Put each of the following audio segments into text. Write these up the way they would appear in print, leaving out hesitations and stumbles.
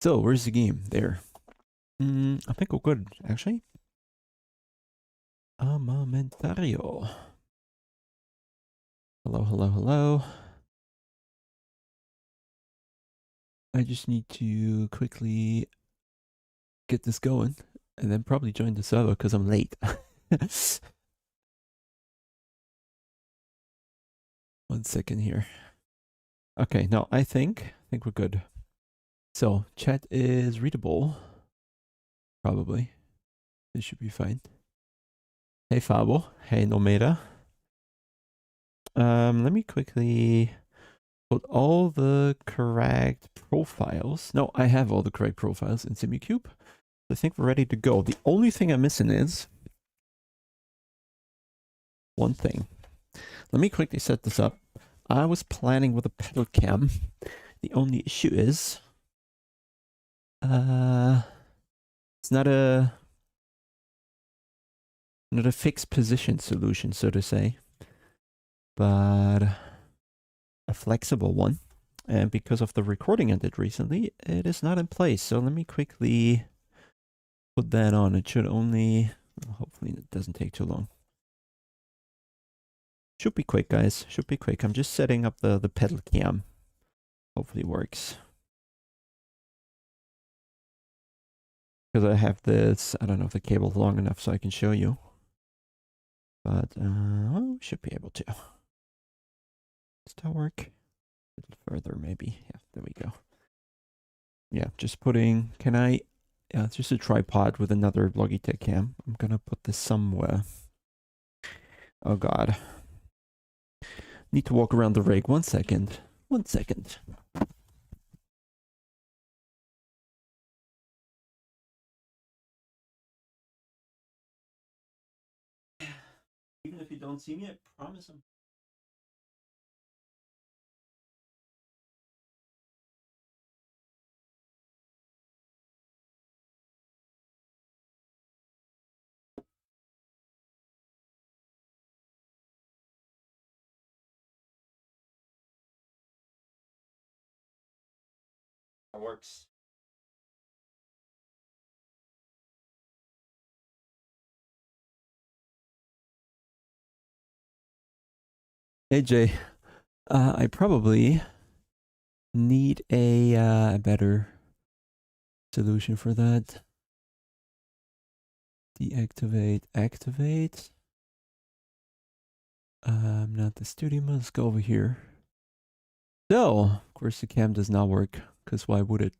So, where's the game? There. I think we're good, actually. Armamentario. Hello, hello, hello. I just need to quickly get this going and then probably join the server because I'm late. 1 second here. Okay, no, I think we're good. So, chat is readable. Probably. This should be fine. Hey Fabo. Hey Nomeda. Let me quickly put all the correct profiles. No, I have all the correct profiles in SimiCube. I think we're ready to go. The only thing I'm missing is one thing. Let me quickly set this up. I was planning with a pedal cam. The only issue is it's not a fixed position solution, so to say, but a flexible one. And because of the recording I did recently, it is not in place. So let me quickly put that on. It should only, hopefully it doesn't take too long. Should be quick, guys. Should be quick. I'm just setting up the pedal cam. Hopefully it works. Because I have this, I don't know if the cable's long enough so I can show you. But, well, we should be able to. Does that work? A little further, maybe. Yeah, there we go. Yeah, just putting, can I, yeah, it's just a tripod with another Logitech cam. I'm gonna put this somewhere. Oh god. Need to walk around the rig. 1 second. 1 second. Even if you don't see me, I promise I'm... That works. Hey Jay, I probably need a better solution for that. Deactivate, activate. Not the studio mode. Let's go over here. So, of course, the cam does not work, because why would it?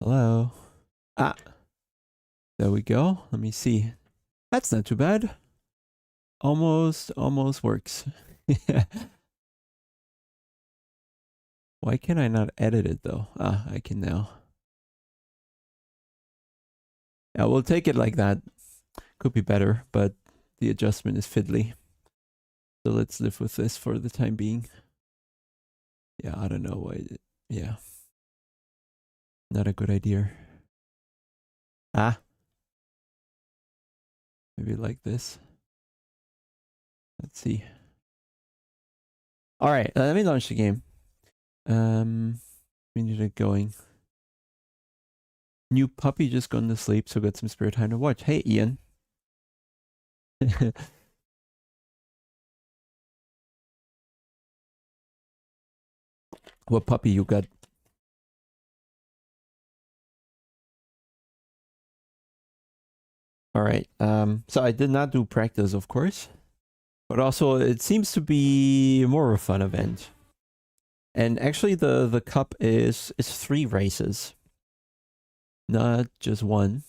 Hello? Ah! There we go. Let me see. That's not too bad. Almost works. Why can I not edit it, though? Ah, I can now. Yeah, we'll take it like that. Could be better, but the adjustment is fiddly. So let's live with this for the time being. Yeah, I don't know why. Yeah. Not a good idea. Ah. Maybe like this. Let's see. All right, let me launch the game. We need it going. New puppy just gone to sleep, so got some spare time to watch. Hey, Ian. What puppy you got? All right. So I did not do practice, of course, but also it seems to be more of a fun event. And actually, the cup is 3 races, not just 1.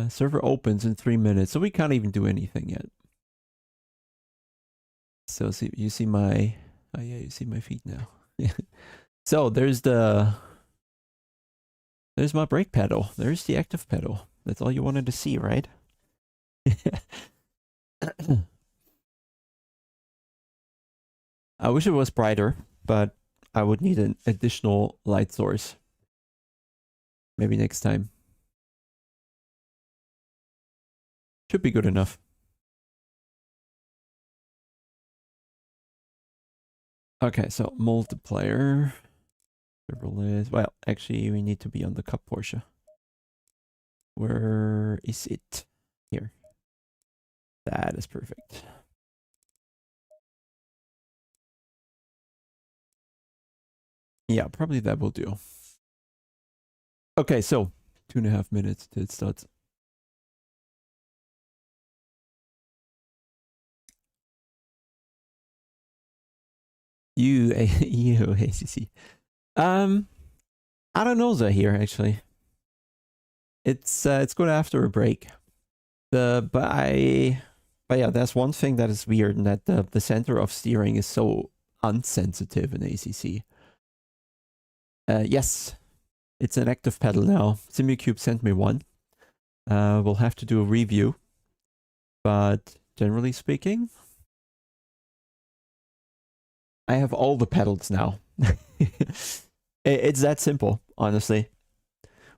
Server opens in 3 minutes, so we can't even do anything yet. So you see my, oh yeah, you see my feet now. So there's my brake pedal. There's the active pedal. That's all you wanted to see, right? I wish it was brighter, but I would need an additional light source. Maybe next time. Should be good enough. Okay, so multiplier. Well, actually, we need to be on the Cup Porsche. Where is it? Here. That is perfect. Yeah, probably that will do. Okay, so 2.5 minutes till it starts. You ACC. I don't know here actually. It's good after a break. But yeah, that's one thing that is weird, and that the center of steering is so unsensitive in ACC. Yes, it's an active pedal now. SimuCube sent me one. We'll have to do a review, but generally speaking, I have all the pedals now. It's that simple, honestly.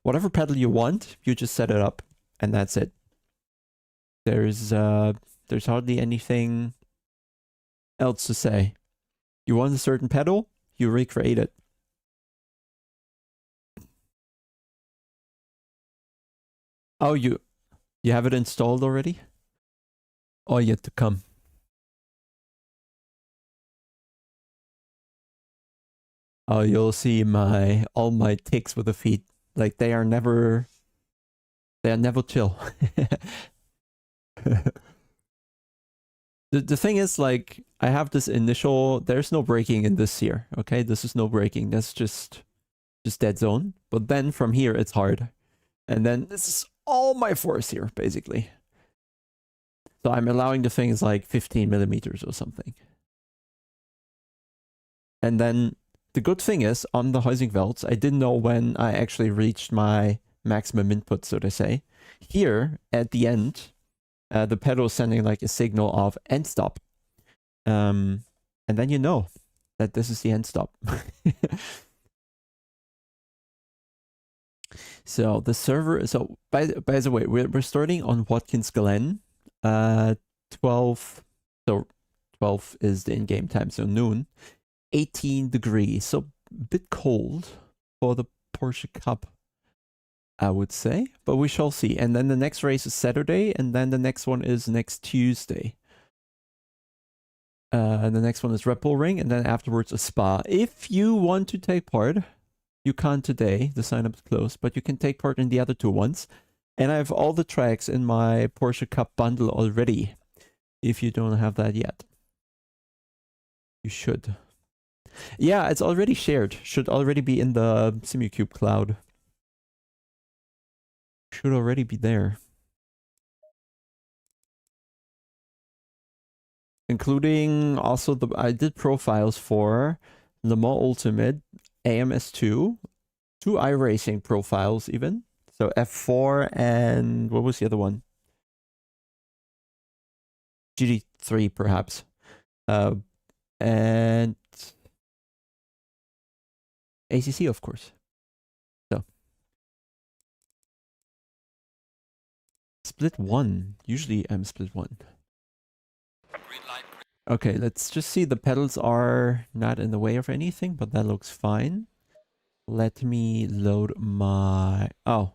Whatever pedal you want, you just set it up, and that's it. There's hardly anything else to say. You want a certain pedal, you recreate it. Oh, you have it installed already? Or yet to come? Oh, you'll see all my ticks with the feet. Like they are never chill. The thing is, like, I have this initial, there's no braking in this here, okay? This is no braking, that's just dead zone. But then from here, it's hard. And then this is all my force here, basically. So I'm allowing the things like 15 millimeters or something. And then the good thing is, on the housing belts, I didn't know when I actually reached my maximum input, so to say. Here, at the end, the pedal is sending like a signal of end stop. And then you know that this is the end stop. So the server, so by the way, we're starting on Watkins Glen, 12, so 12 is the in-game time, so noon, 18 degrees, so a bit cold for the Porsche Cup, I would say, but we shall see. And then the next race is Saturday, and then the next one is next Tuesday. And the next one is Red Bull Ring, and then afterwards a Spa. If you want to take part, you can't today, the sign-up is closed, but you can take part in the other two ones. And I have all the tracks in my Porsche Cup bundle already. If you don't have that yet, you should. Yeah, it's already shared. Should already be in the SimuCube cloud. Should already be there. Including also I did profiles for Le Mans Ultimate, AMS2, 2 iRacing profiles even. So F4 and what was the other one? GT3 perhaps. And ACC of course. So split 1. Usually I'm split 1. Okay, let's just see. The pedals are not in the way of anything, but that looks fine. Let me load my... Oh.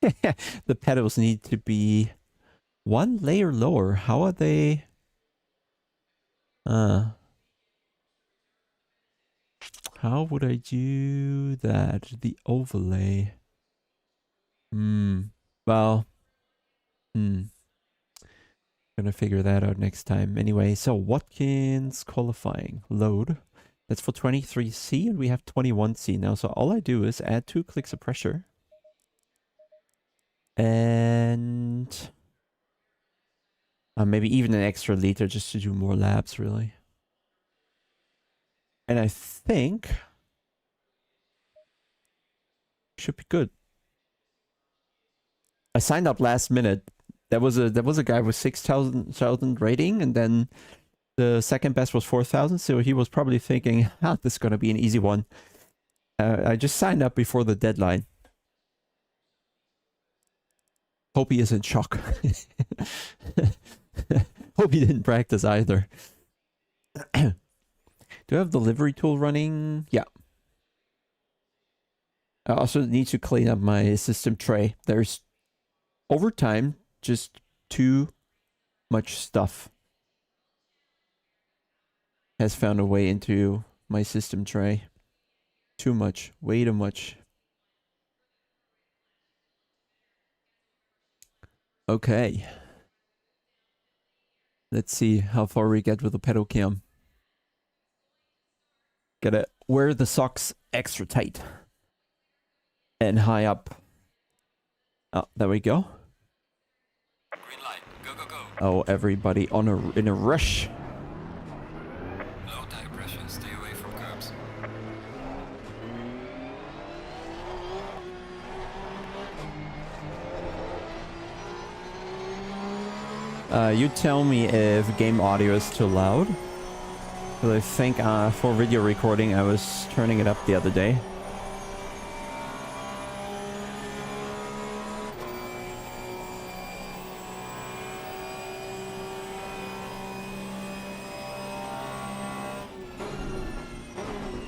The pedals need to be one layer lower. How are they? How would I do that? The overlay. Well. Gonna figure that out next time. Anyway, so Watkins qualifying. Load. That's for 23C, and we have 21C now. So all I do is add 2 clicks of pressure. And... maybe even an extra liter just to do more laps, really. And I think... should be good. I signed up last minute. There was a guy with 6,000 rating, and then The second best was 4,000, so he was probably thinking, ah, this is going to be an easy one. I just signed up before the deadline. Hope he is in shock. Hope he didn't practice either. Do I have delivery tool running? Yeah. I also need to clean up my system tray. There's, over time, just too much stuff has found a way into my system tray. Too much. Way too much. Okay. Let's see how far we get with the pedal cam. Gotta wear the socks extra tight. And high up. Oh, there we go. Green light. Go, go, go. Oh, everybody in a rush. Low tire pressure. Stay away from curbs. You tell me if game audio is too loud. Because I think for video recording I was turning it up the other day.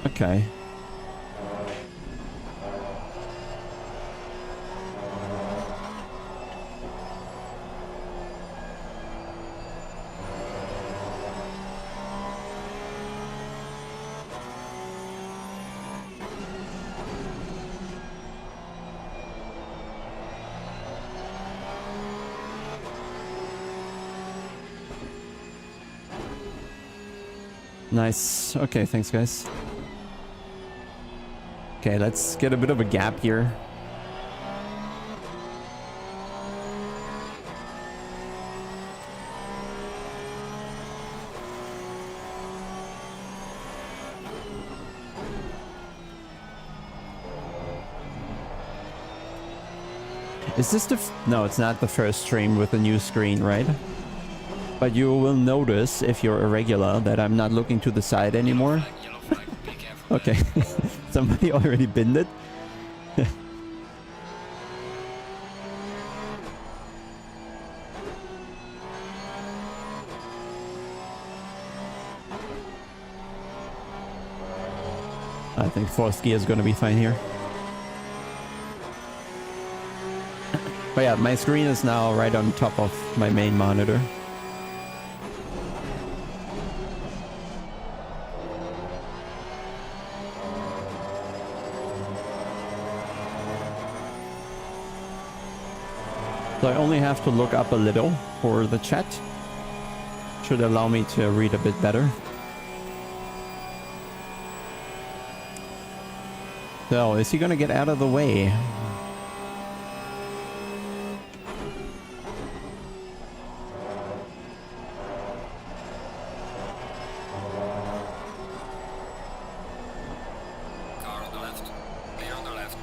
Okay. Nice. Okay, thanks guys. Okay, let's get a bit of a gap here. Is this the... No, it's not the first stream with a new screen, right? But you will notice, if you're a regular, that I'm not looking to the side anymore. Yellow flag. Be careful. Okay. Somebody already binned it? I think fourth gear is going to be fine here. But yeah, my screen is now right on top of my main monitor. So I only have to look up a little for the chat. Should allow me to read a bit better. So, is he gonna get out of the way? Car on the left. Clear on the left.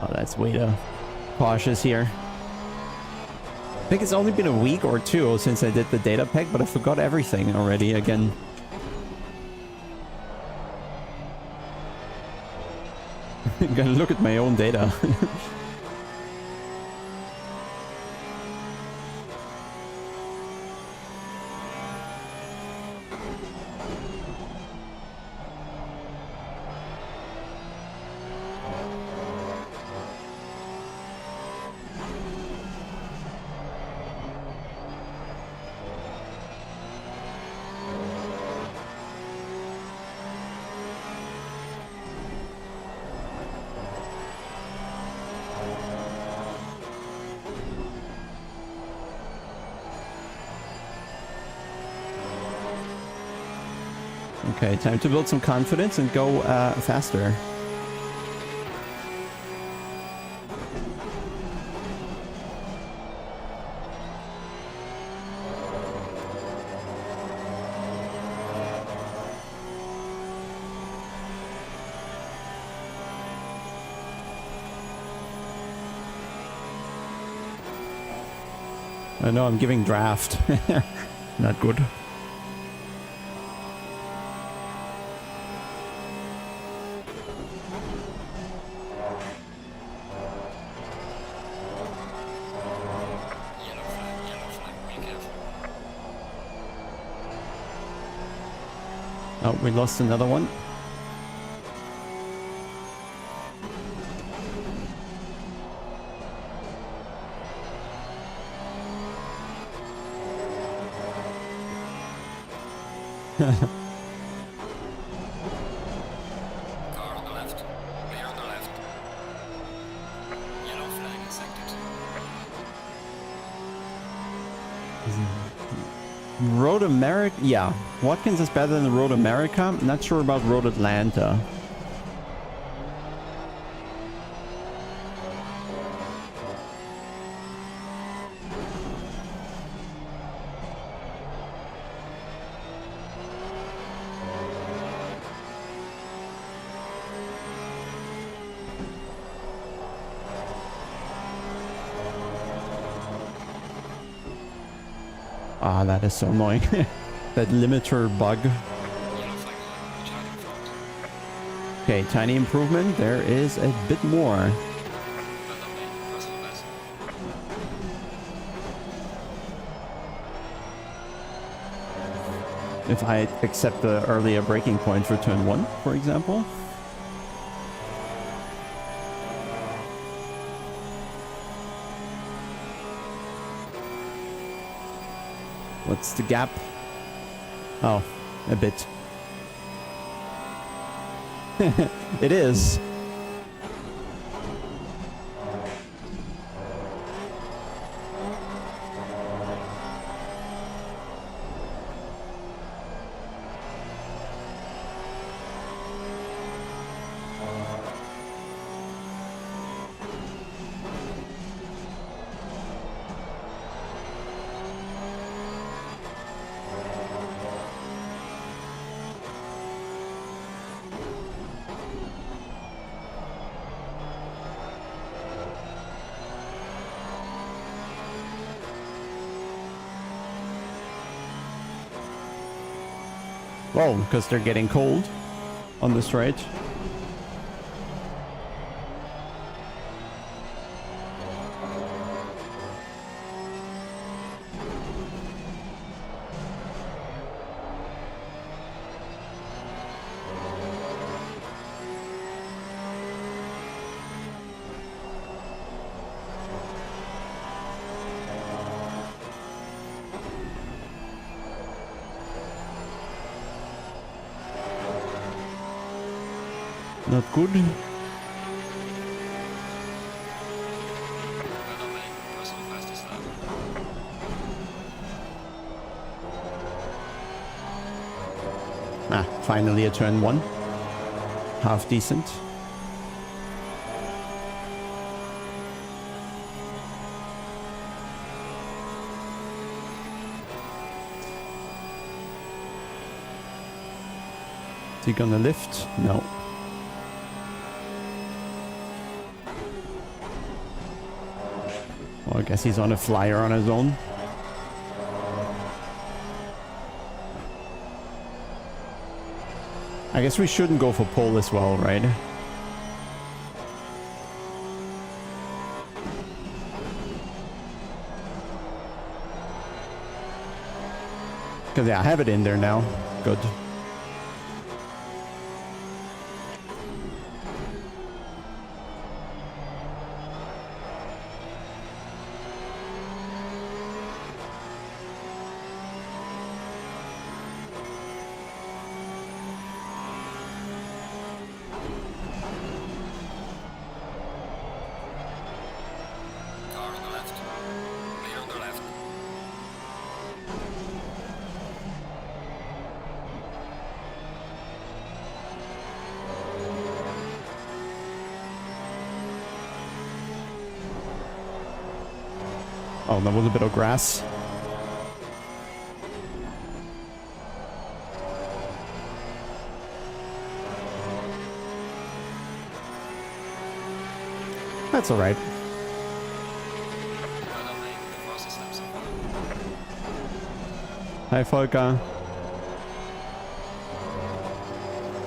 Oh, that's way too cautious here. I think it's only been a week or two since I did the data pack, but I forgot everything already again. I'm gonna look at my own data. Okay, time to build some confidence and go faster. I know I'm giving draft. Not good. Yellow flag, be careful. Oh, we lost another one. Car on the left. Clear on the left. Yellow flag is active. Road America? Yeah. Watkins is better than Road America. Not sure about Road Atlanta. Ah, that is so annoying. That limiter bug. Yellow flag line, child in front. Okay, tiny improvement. There is a bit more. Well done, mate. Personal best. If I accept the earlier braking point for turn 1, for example. What's the gap? Oh, a bit. It is. Well, because they're getting cold on the straight. Not good. Well done, mate. Personal fastest lap. Ah, finally a turn 1. Half decent. Is he gonna lift? No. Well, I guess he's on a flyer on his own. I guess we shouldn't go for pole as well, right? Because yeah, I have it in there now. Good. Car on the left. Clear on the left. Oh, that was a bit of grass. That's alright. Well done, mate. The fastest lap so far. Hi Volker.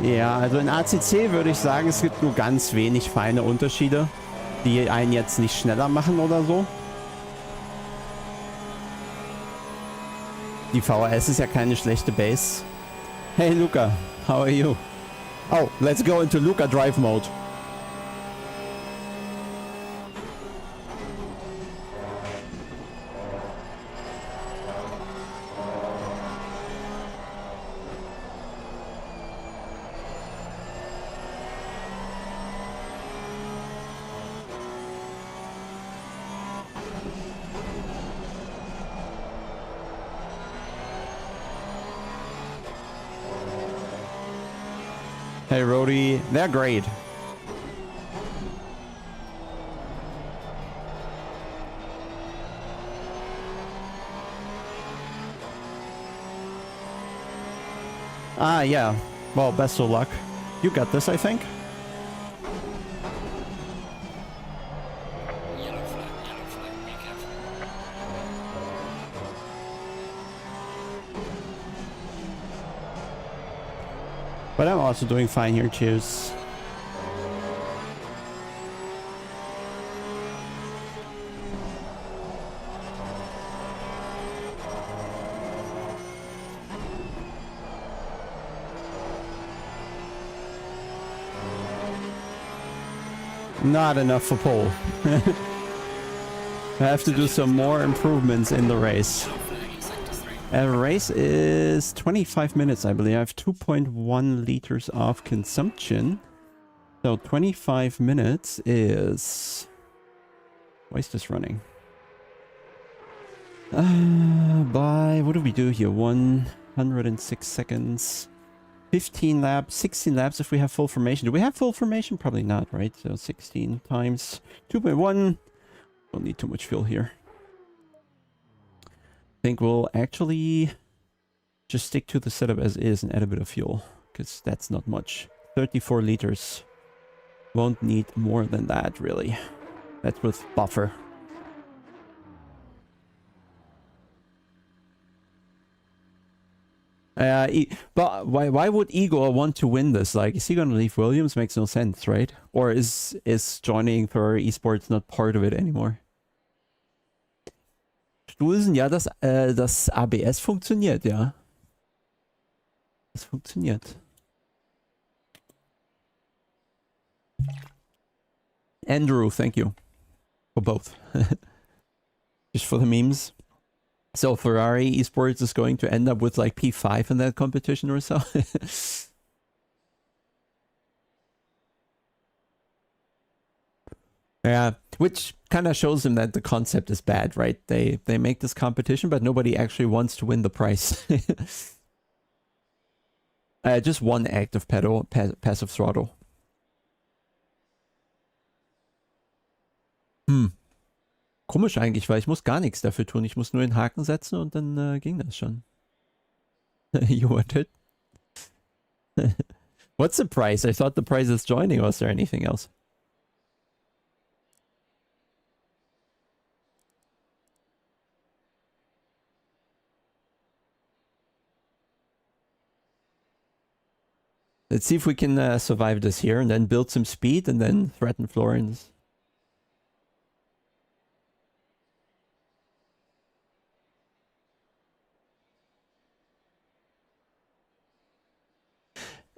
Ja, also in ACC würde ich sagen, es gibt nur ganz wenig feine Unterschiede, die einen jetzt nicht schneller machen oder so. Die VHS ist ja keine schlechte Base. Hey Luca, how are you? Oh, let's go into Luca Drive Mode. Hey Rody, they're great. Ah, yeah. Well, best of luck. You got this, I think. Yellow flag, be careful. But I'm also doing fine here, cheers. Not enough for pole. I have to do some more improvements in the race. Yellow flag in sector 3. Race is 25 minutes, I believe. I have 2.1 liters of consumption. So 25 minutes is... Why is this running? By... What do we do here? 106 seconds. 15 laps, 16 laps if we have full formation. Do we have full formation? Probably not, right? So 16 times 2.1. Don't need too much fuel here. I think we'll actually just stick to the setup as is and add a bit of fuel, because that's not much. 34 liters. Won't need more than that, really. That's with buffer. But why would Igor want to win this? Like, is he gonna leave Williams? Makes no sense, right? Or is joining Ferrari Esports not part of it anymore? Stulsen, ja, das ABS funktioniert, ja. Das funktioniert. Andrew, thank you. For both. Just for the memes. So Ferrari Esports is going to end up with like P5 in that competition or so. Yeah, which kind of shows them that the concept is bad, right? They make this competition, but nobody actually wants to win the prize. Just one active pedal, passive throttle. Komisch eigentlich, weil ich muss gar nichts dafür tun. Ich muss nur den Haken setzen und dann ging das schon. You want it? What's the price? I thought the price is joining. Was there anything else? Let's see if we can survive this here and then build some speed and then threaten Florence.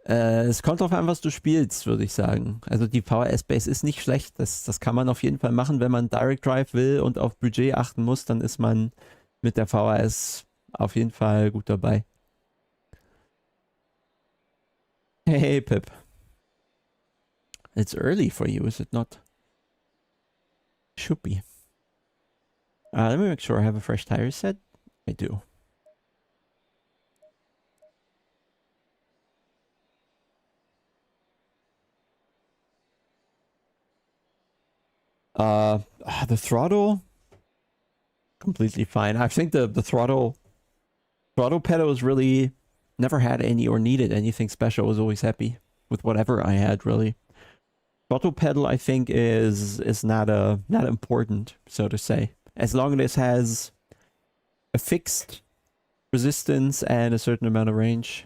Es kommt drauf an, was du spielst, würde ich sagen. Also die VHS-Base ist nicht schlecht. Das kann man auf jeden Fall machen, wenn man Direct Drive will und auf Budget achten muss, dann ist man mit der VHS auf jeden Fall gut dabei. Hey, Pip. It's early for you, is it not? Should be. Let me make sure I have a fresh tire set. I do. The throttle, completely fine. I think the throttle pedal is really never had any or needed anything special. I was always happy with whatever I had, really. Throttle pedal, I think, is not important, so to say. As long as it has a fixed resistance and a certain amount of range.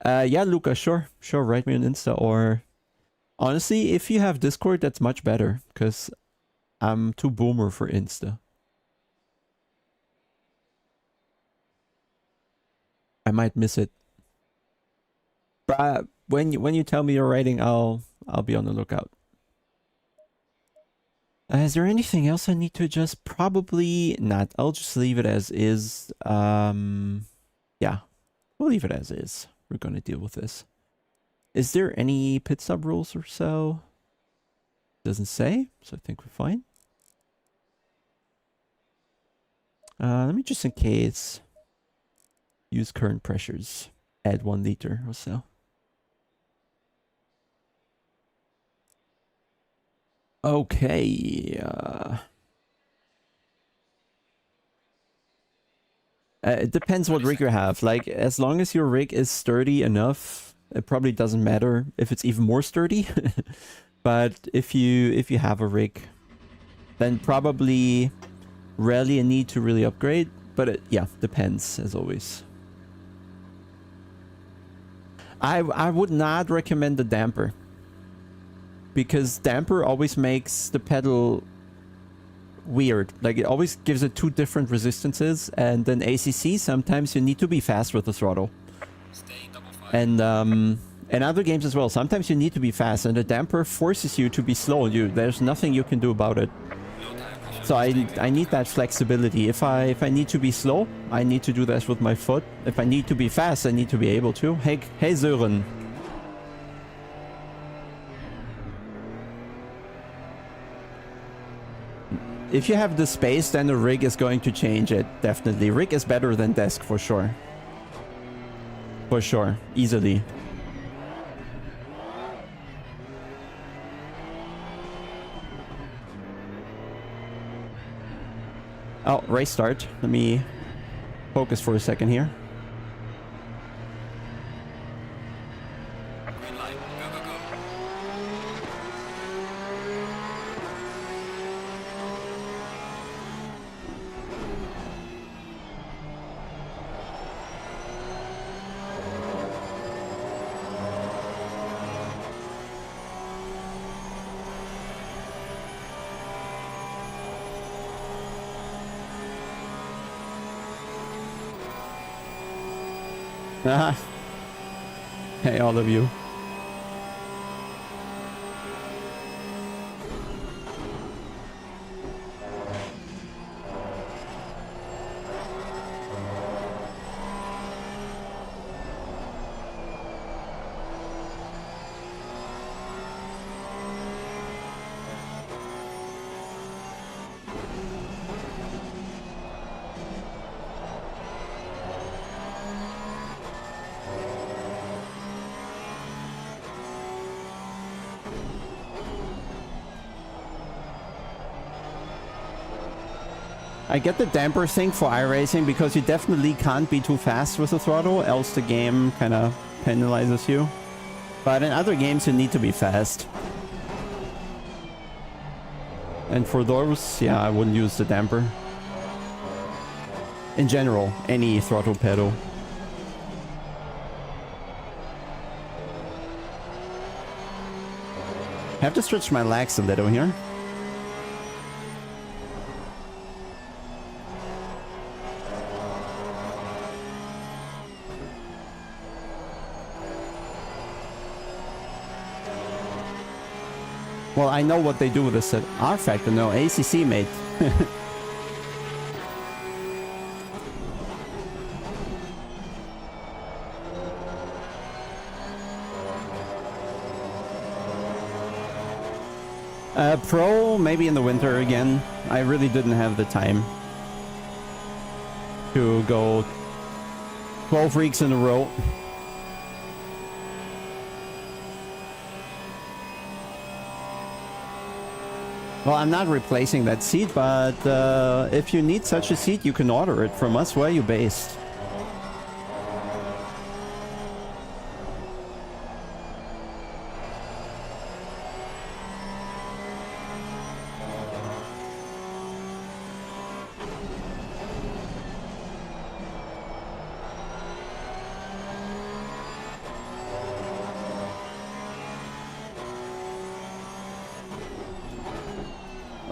Yeah, Luca, sure. Sure, write me on Insta. Or honestly, if you have Discord, that's much better. Because I'm too boomer for Insta. I might miss it. But when you tell me you're writing, I'll be on the lookout. Is there anything else I need to adjust? Probably not. I'll just leave it as is. Yeah, we'll leave it as is. We're gonna deal with this. Is there any pit stop rules or so? Doesn't say, so I think we're fine. Let me just in case use current pressures. Add 1 liter or so. Okay. It depends what rig you have. Like, as long as your rig is sturdy enough, it probably doesn't matter if it's even more sturdy. But if you have a rig, then probably rarely a need to really upgrade. But it, yeah, depends as always. I would not recommend the damper, because damper always makes the pedal weird. Like, it always gives it 2 different resistances, and then ACC sometimes you need to be fast with the throttle. And in other games as well, sometimes you need to be fast, and the damper forces you to be slow. There's nothing you can do about it. So I need that flexibility. If I need to be slow, I need to do this with my foot. If I need to be fast, I need to be able to. Hey Sören. If you have the space, then the rig is going to change it, definitely. Rig is better than desk, for sure. For sure. Easily. Oh, race start. Let me focus for a second here. Green light. Go, go, go. Ah. Hey, all of you. I get the damper thing for iRacing because you definitely can't be too fast with the throttle, else the game kind of penalizes you. But in other games you need to be fast. And for those, yeah, I wouldn't use the damper. In general, any throttle pedal. I have to stretch my legs a little here. Well, I know what they do with this at R Factor. No, ACC, mate. Pro, maybe in the winter again. I really didn't have the time to go 12 weeks in a row. Well, I'm not replacing that seat, but if you need such a seat, you can order it from us. Where are you based?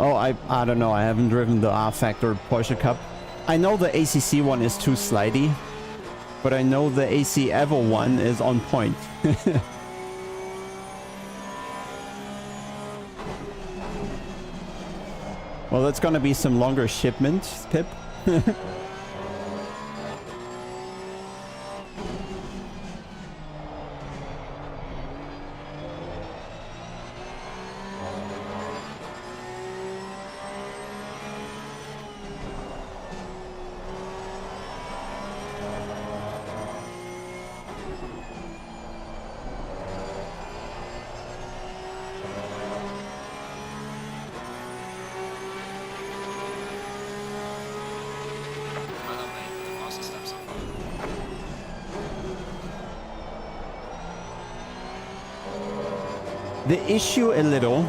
Oh, I don't know. I haven't driven the R-Factor Porsche Cup. I know the ACC one is too slidey, but I know the AC Evo one is on point. Well, that's gonna be some longer shipment, Pip. Well done, mate. The fastest lap so far. The issue a little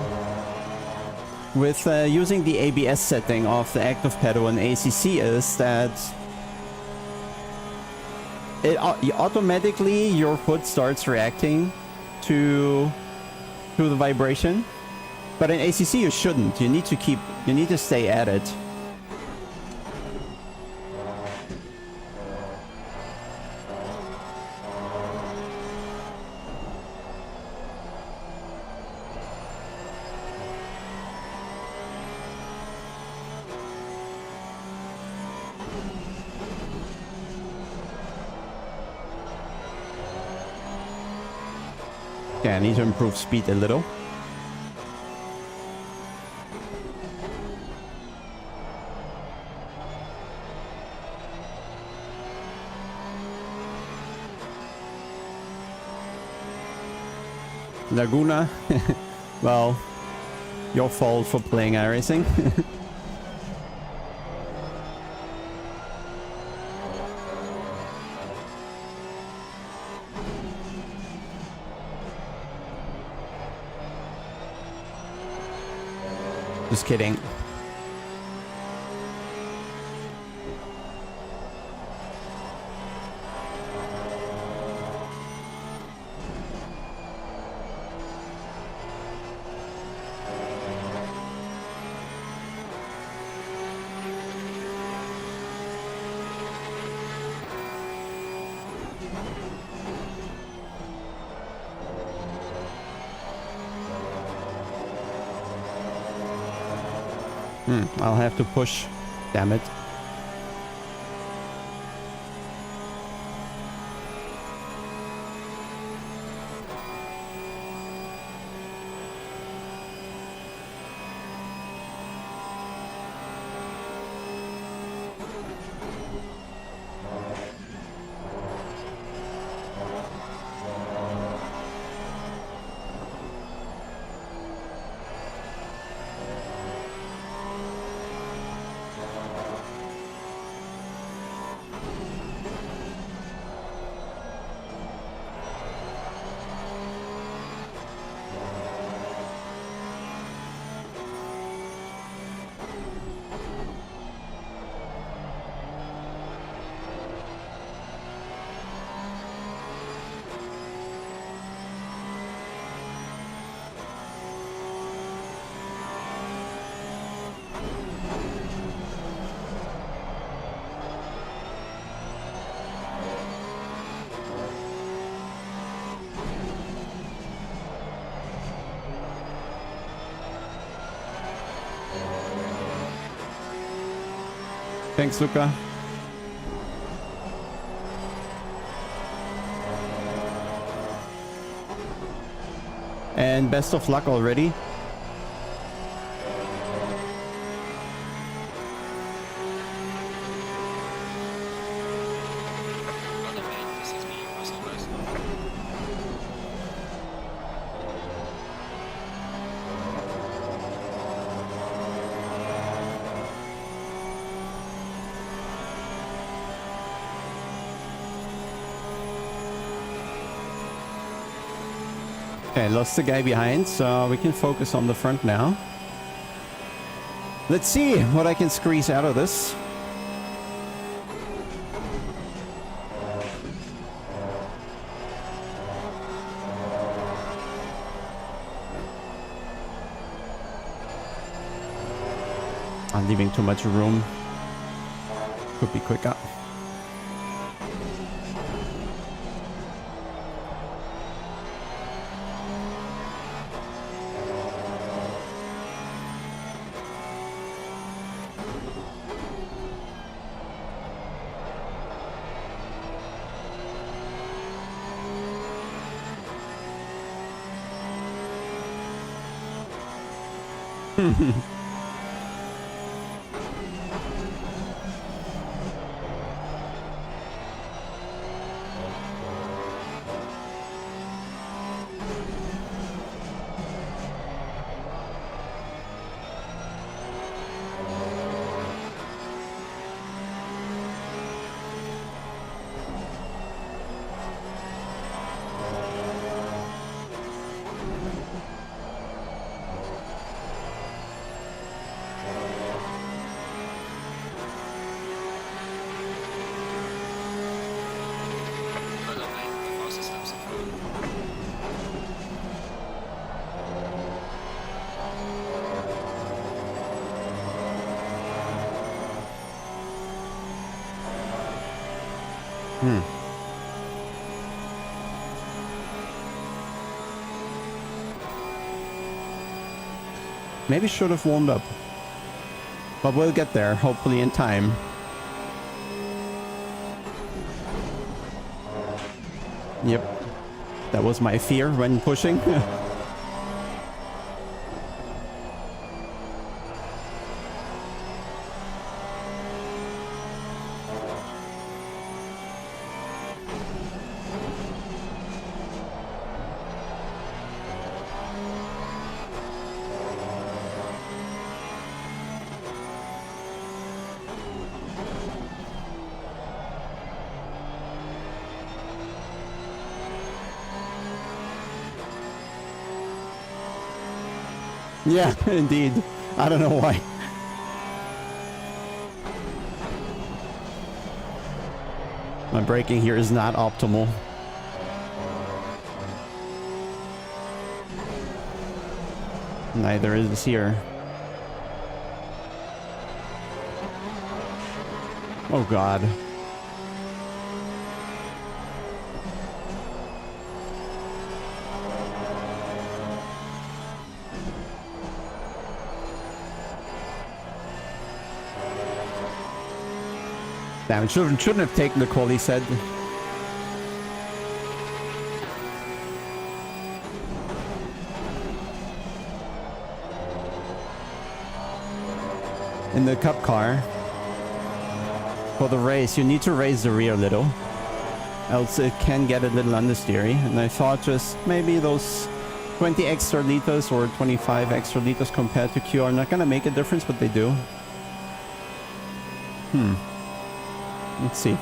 with using the ABS setting of the active pedal in ACC is that it automatically your foot starts reacting to the vibration, but in ACC you shouldn't. You need to stay at it. Yeah, I need to improve speed a little. Laguna, well, your fault for playing iRacing. Just kidding. I'll have to push. Damn it. Thanks, Luca. And best of luck already. Well done, mate. This is me, Russell West. Okay, lost the guy behind, so we can focus on the front now. Let's see what I can squeeze out of this. Not leaving too much room. Could be quicker. Well done, mate. The fastest lap so far. Maybe should have warmed up. But we'll get there, hopefully in time. Yep. That was my fear when pushing. Yeah, indeed. I don't know why. My braking here is not optimal. Neither is here. Oh God. Damn, it shouldn't have taken the call, he said. In the cup car, for the race, you need to raise the rear a little, else it can get a little understeery. And I thought just maybe those 20 extra liters or 25 extra liters compared to Q are not gonna make a difference, but they do. Let's see.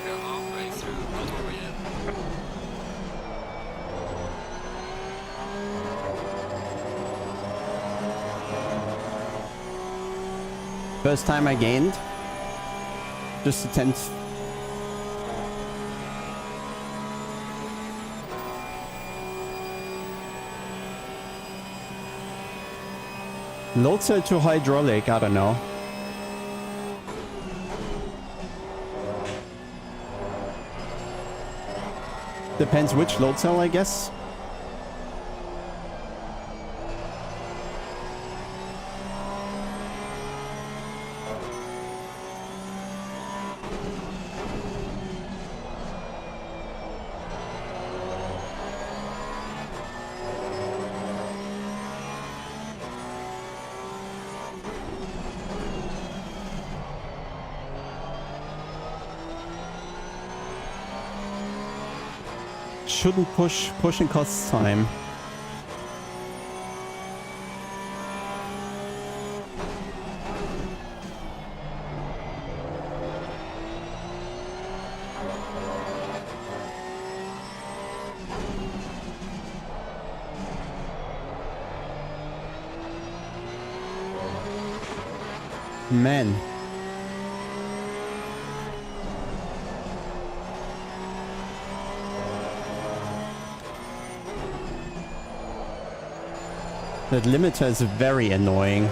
We're halfway through, not over yet. First time I gained. Just a tenth. Load cell to hydraulic, I don't know. Depends which load cell, I guess. Shouldn't push. Pushing costs time. Man. That limiter is very annoying.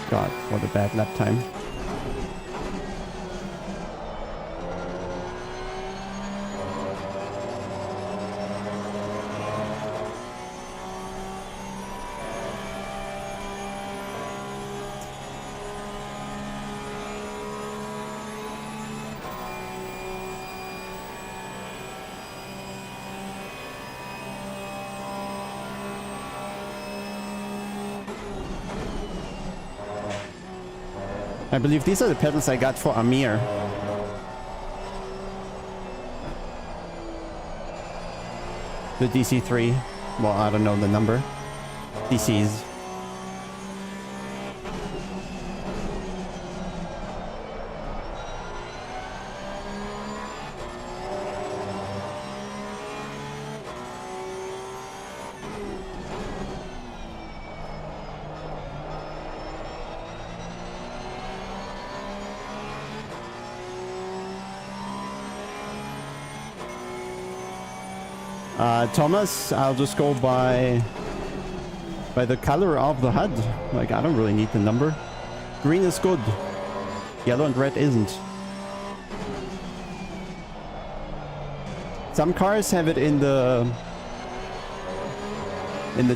God, what a bad lap time. I believe these are the pedals I got for Amir. The DC3. Well, I don't know the number. DCs. Thomas, I'll just go by the color of the HUD. Like, I don't really need the number. Green is good. Yellow and red isn't. Some cars have it in the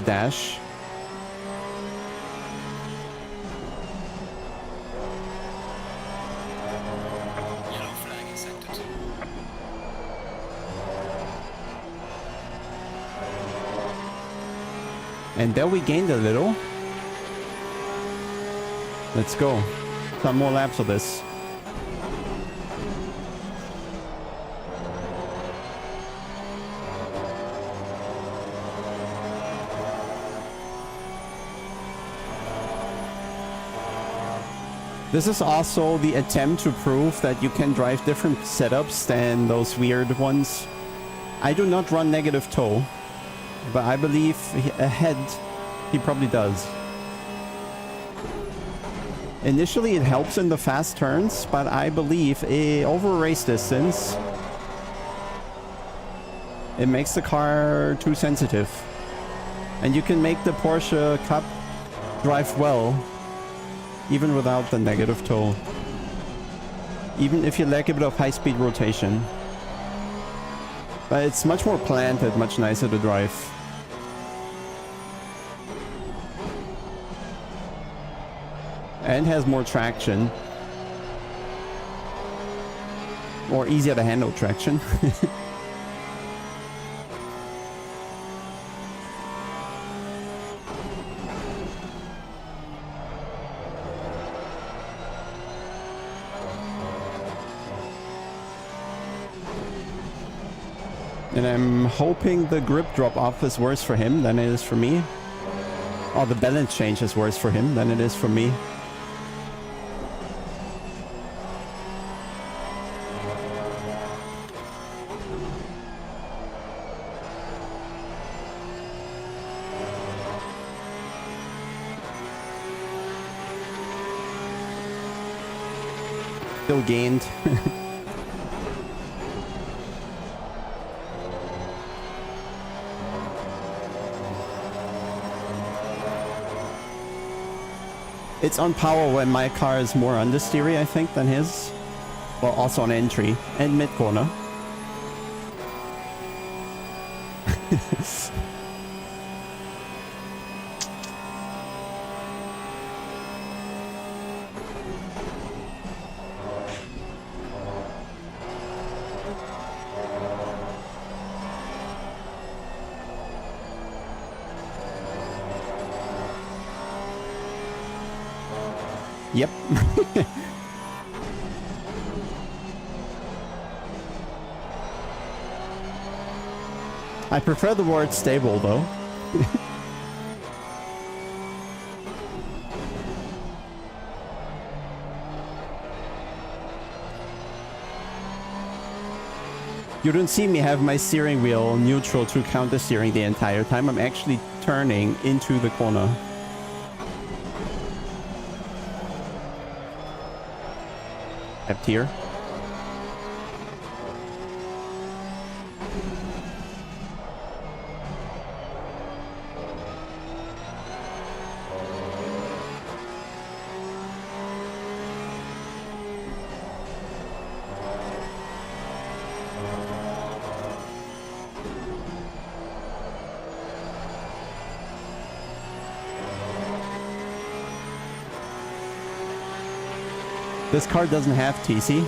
dash. Yellow flag accepted. And there we gained a little. Let's go. Some more laps of this. This is also the attempt to prove that you can drive different setups than those weird ones. I do not run negative toe, but I believe ahead he probably does. Initially it helps in the fast turns, but I believe over race distance it makes the car too sensitive. And you can make the Porsche Cup drive well even without the negative toe. Even if you lack a bit of high-speed rotation. But it's much more planted, much nicer to drive. And has more traction. Or easier to handle traction. And I'm hoping the grip drop off is worse for him than it is for me. Or the balance change is worse for him than it is for me. Still gained. It's on power when my car is more understeery, I think, than his. Well, also on entry and mid corner. Yep. I prefer the word stable, though. You don't see me have my steering wheel neutral to counter steering the entire time. I'm actually turning into the corner. Left here. This car doesn't have TC.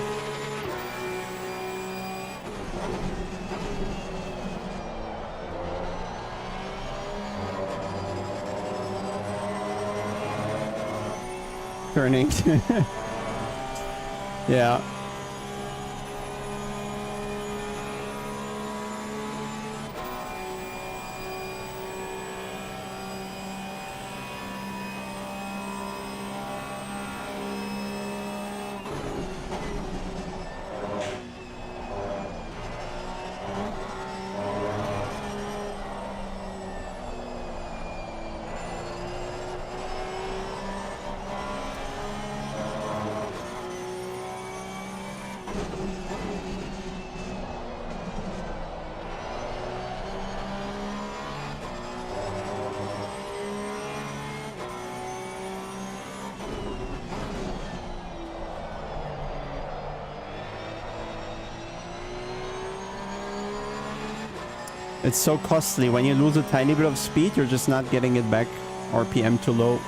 Turning. Yeah. It's so costly. When you lose a tiny bit of speed, you're just not getting it back. RPM too low.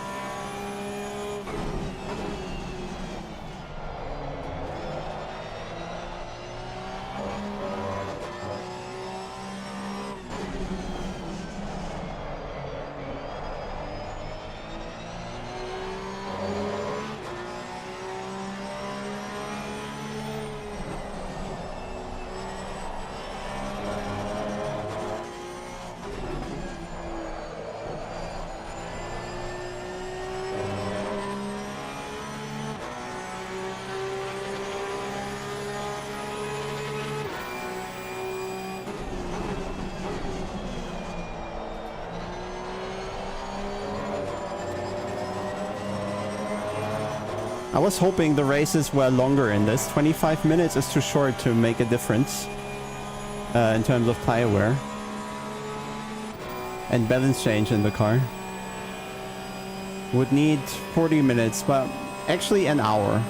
I was hoping the races were longer in this. 25 minutes is too short to make a difference in terms of tire wear and balance change in the car. Would need 40 minutes, but actually an hour.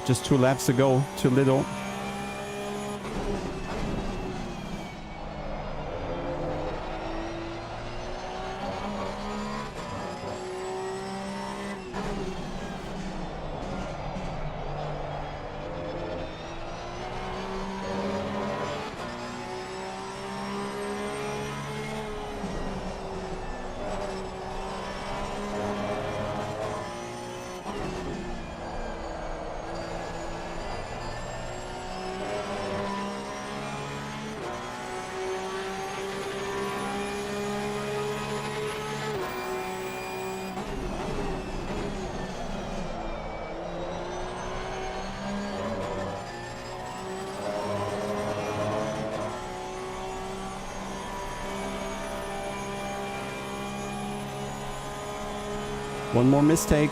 Just 2 laps to go, too little. One more mistake.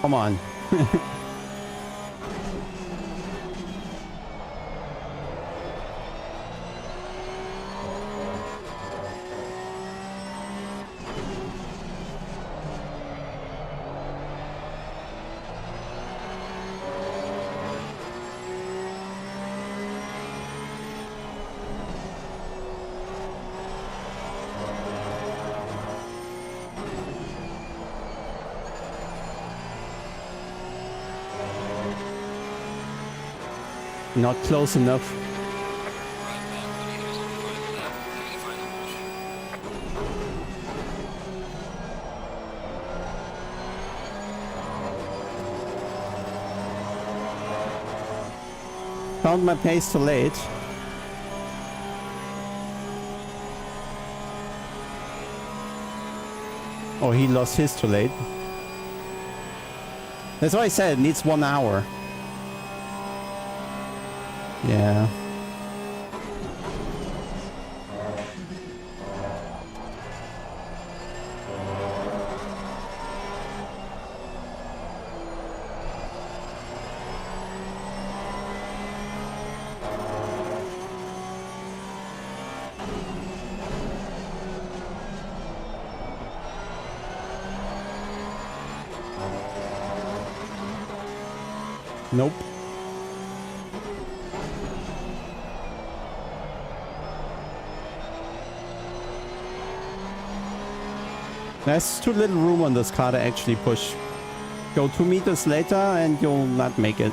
Come on. Not close enough. Right, man. The leader is on the final lap, having a final push. Found my pace too late. Oh, he lost his too late. That's why I said it needs 1 hour. Yeah. Nope. There's too little room on this car to actually push. Go 2 meters later and you'll not make it.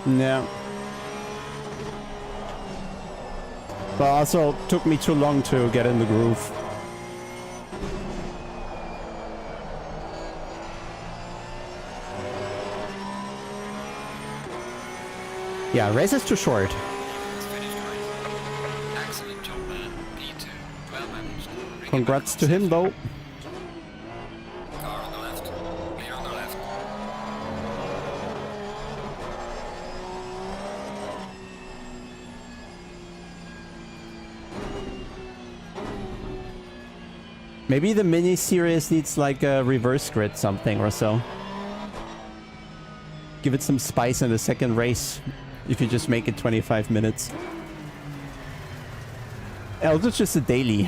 Yeah. But also took me too long to get in the groove. Yeah, race is too short. It's finished, right? Excellent job, man. P2. Well managed. Bring Congrats it to back him on though. Car on the left. Clear on the left. Maybe the mini series needs like a reverse grid something or so. Give it some spice in the second race if you just make it 25 minutes. Else it's just a daily.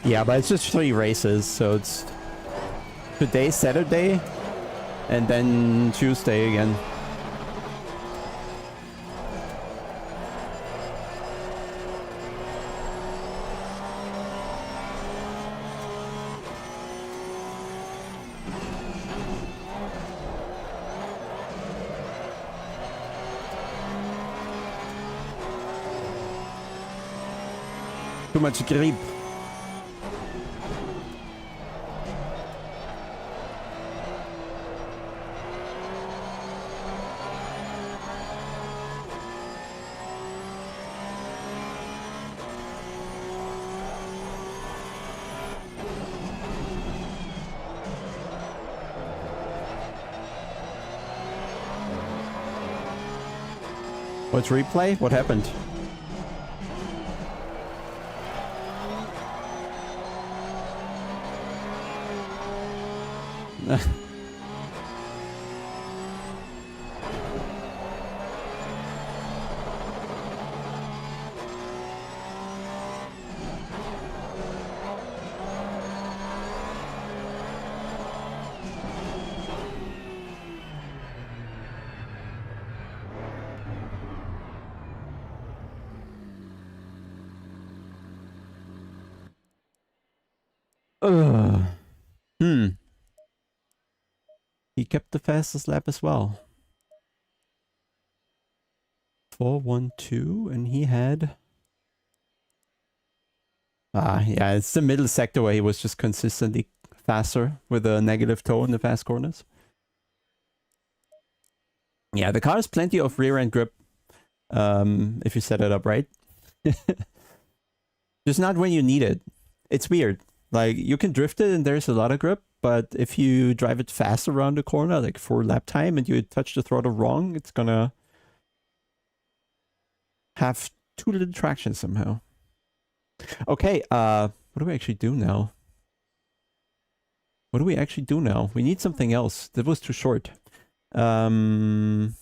Yeah, but it's just 3 races, so it's today, Saturday, and then Tuesday again. Too much grip. What's replay? What happened? Hmm. He kept the fastest lap as well. 4:12, and he had... yeah, it's the middle sector where he was just consistently faster with a negative toe in the fast corners. Yeah, the car has plenty of rear end grip if you set it up right. Just not when you need it. It's weird. Like, you can drift it and there's a lot of grip, but if you drive it fast around the corner, like for lap time, and you touch the throttle wrong, it's gonna have too little traction somehow. Okay, what do we actually do now? What do we actually do now? We need something else. That was too short. Anybody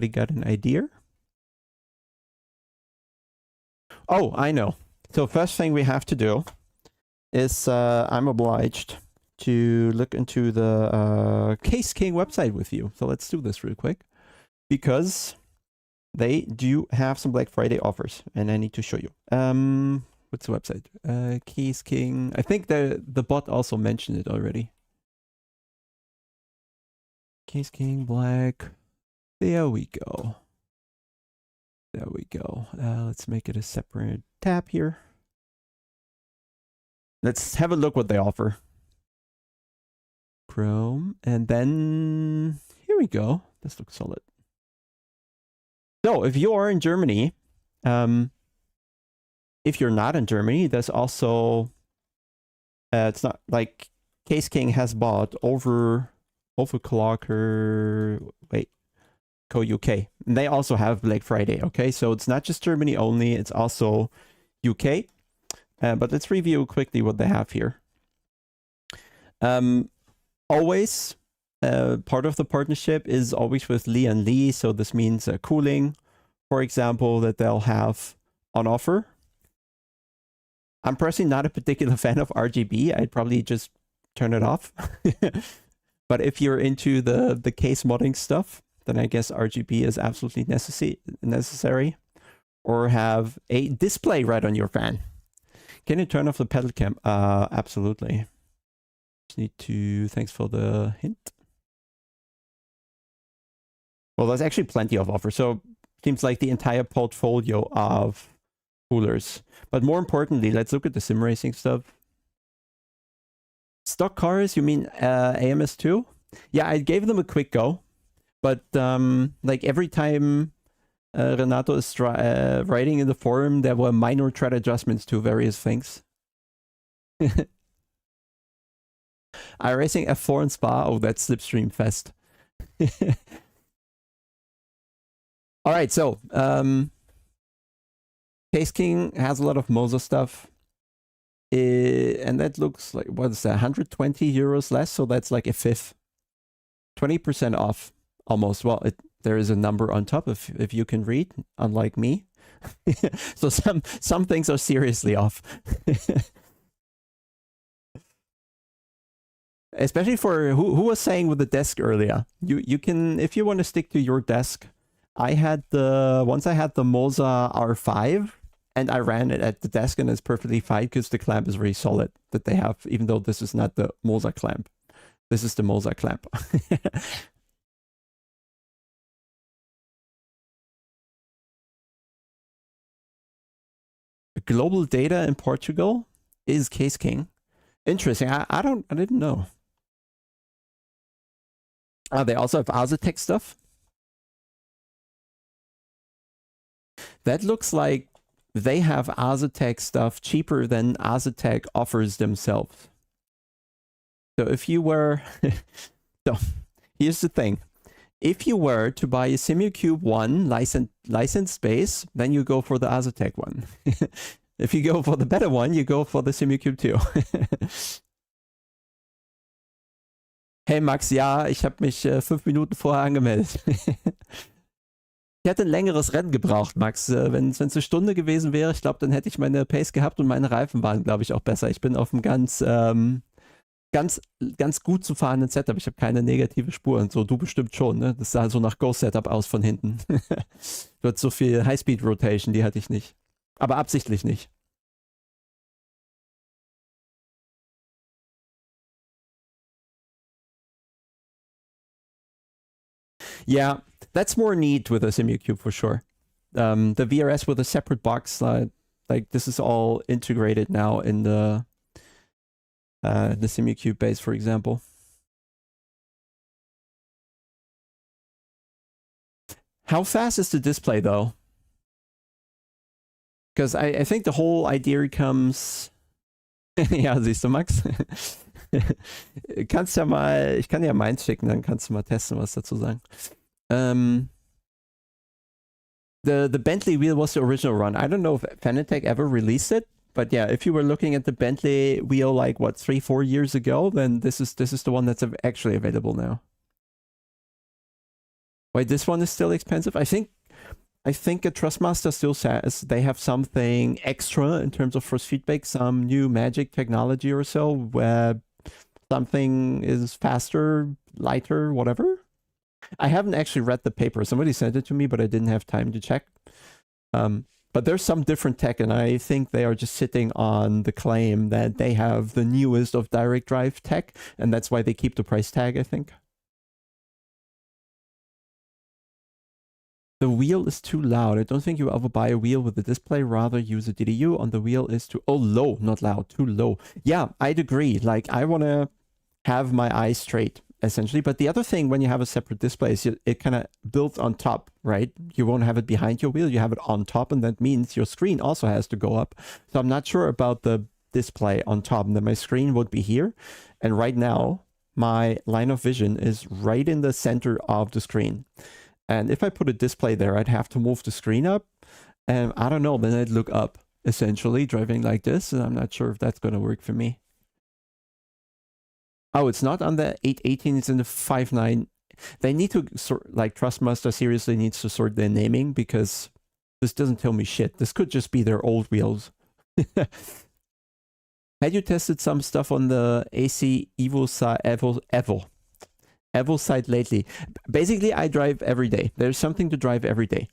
got an idea? Oh, I know. So first thing we have to do is I'm obliged to look into the Case King website with you. So let's do this real quick, because they do have some Black Friday offers, and I need to show you. What's the website? Case King. I think the bot also mentioned it already. Case King Black. There we go. There we go. Let's make it a separate tab here. Let's have a look what they offer. Chrome, and then here we go. This looks solid. So if you are in Germany, if you're not in Germany, there's also it's not like Case King has bought overclocker. Wait. Co UK. And they also have Black Friday, okay? So it's not just Germany only, it's also UK. But let's review quickly what they have here. Always, part of the partnership is always with Li and Li, so this means cooling, for example, that they'll have on offer. I'm personally not a particular fan of RGB. I'd probably just turn it off. But if you're into the case modding stuff, then I guess RGB is absolutely necessary. Or have a display right on your fan. Can you turn off the pedal cam? Absolutely. Just need to... Thanks for the hint. Well, there's actually plenty of offers. So seems like the entire portfolio of coolers. But more importantly, let's look at the sim racing stuff. Stock cars, you mean AMS2? Yeah, I gave them a quick go. But like every time Renato is writing in the forum, there were minor tread adjustments to various things. iRacing F4 and Spa. Oh, that's Slipstream Fest. All right, so Case King has a lot of Moza stuff. And that looks like, what is that, 120 euros less? So that's like a fifth. 20% off. Almost. Well, there is a number on top if you can read, unlike me. So some things are seriously off. Especially for who was saying with the desk earlier. You can, if you want to stick to your desk. Once I had the Moza R5 and I ran it at the desk, and it's perfectly fine because the clamp is very solid that they have, even though this is not the Moza clamp. This is the Moza clamp. Global data in Portugal is Case King. Interesting. I didn't know. They also have Azatec stuff. That looks like they have Azatec stuff cheaper than Azatec offers themselves. So if you were... So here's the thing. If you were to buy a SimuCube 1 licensed base, then you go for the Assetto one. If you go for the better one, you go for the SimuCube 2. Hey Max, ja, ich habe mich 5 Minuten vorher angemeldet. Ich hätte ein längeres Rennen gebraucht, Max. Wenn es eine Stunde gewesen wäre, ich glaube, dann hätte ich meine Pace gehabt und meine Reifen waren, glaube ich, auch besser. Ich bin auf einem ganz gut zu fahrenden Setup. Ich habe keine negative Spur und so. Du bestimmt schon, ne? Das sah so nach Go-Setup aus von hinten. Du hattest so viel High-Speed-Rotation, die hatte ich nicht. Aber absichtlich nicht. Yeah, that's more neat with a SimuCube for sure. The VRS with a separate box, like this is all integrated now in the SimuCube base, for example. How fast is the display though? Because I think the whole idea comes. Ja, siehst du, Max? Kannst ja mal, ich kann ja meins schicken, dann kannst du mal testen, was dazu sagen. The Bentley wheel was the original run. I don't know if Fanatec ever released it, but yeah, if you were looking at the Bentley wheel like what 3-4 years ago, then this is the one that's actually available now. Wait, this one is still expensive? I think a Trustmaster still says they have something extra in terms of force feedback, some new magic technology or so, where something is faster, lighter, whatever. I haven't actually read the paper. Somebody sent it to me, but I didn't have time to check. But there's some different tech, and I think they are just sitting on the claim that they have the newest of direct drive tech, and that's why they keep the price tag, I think. The wheel is too loud. I don't think you ever buy a wheel with a display. Rather use a DDU on the wheel is too... Oh, low, not loud. Too low. Yeah, I'd agree. Like, I want to have my eyes straight, essentially. But the other thing when you have a separate display is it kind of builds on top, right? You won't have it behind your wheel. You have it on top, and that means your screen also has to go up. So I'm not sure about the display on top. And then my screen would be here. And right now, my line of vision is right in the center of the screen. And if I put a display there, I'd have to move the screen up. And I don't know, then I'd look up, essentially, driving like this. And I'm not sure if that's going to work for me. Oh, it's not on the 818, it's in the 59. They need to sort, like, Trustmaster seriously needs to sort their naming, because this doesn't tell me shit. This could just be their old wheels. Had you tested some stuff on the AC Evo side lately? Basically, I drive every day. There's something to drive every day.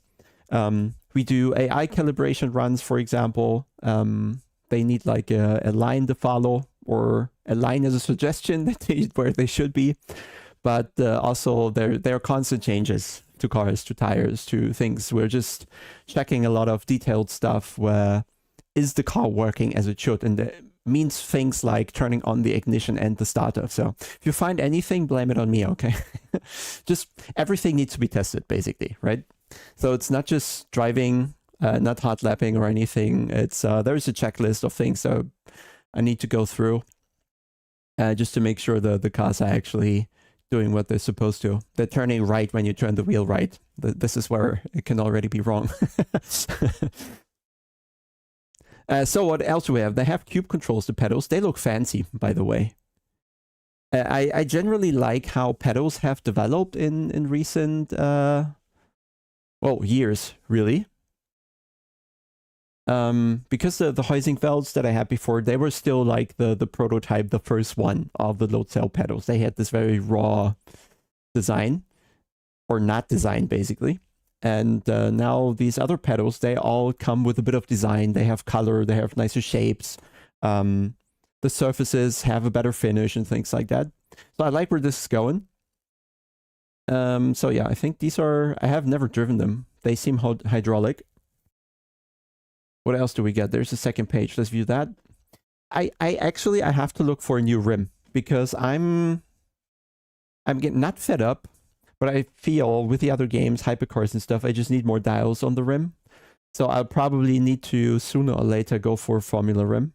We do AI calibration runs, for example. They need like a line to follow, or a line as a suggestion that where they should be. But also there are constant changes to cars, to tires, to things. We're just checking a lot of detailed stuff where is the car working as it should, and means things like turning on the ignition and the starter. So if you find anything, blame it on me, okay? Just everything needs to be tested, basically, right? So it's not just driving, not hot lapping or anything. It's there's a checklist of things that I need to go through just to make sure the cars are actually doing what they're supposed to. They're turning right when you turn the wheel right. This is where it can already be wrong. So what else do we have? They have cube controls, the pedals. They look fancy, by the way. I generally like how pedals have developed in recent, years, really. Because the hoising belts that I had before, they were still like the prototype, the first one of the load cell pedals. They had this very raw design, or not design, basically. And now these other pedals, they all come with a bit of design. They have color, they have nicer shapes. The surfaces have a better finish and things like that. So I like where this is going. So yeah, I think these are... I have never driven them. They seem hydraulic. What else do we get? There's a second page. Let's view that. I have to look for a new rim, because I'm getting not fed up, but I feel with the other games, hypercars and stuff, I just need more dials on the rim. So I'll probably need to sooner or later go for a Formula rim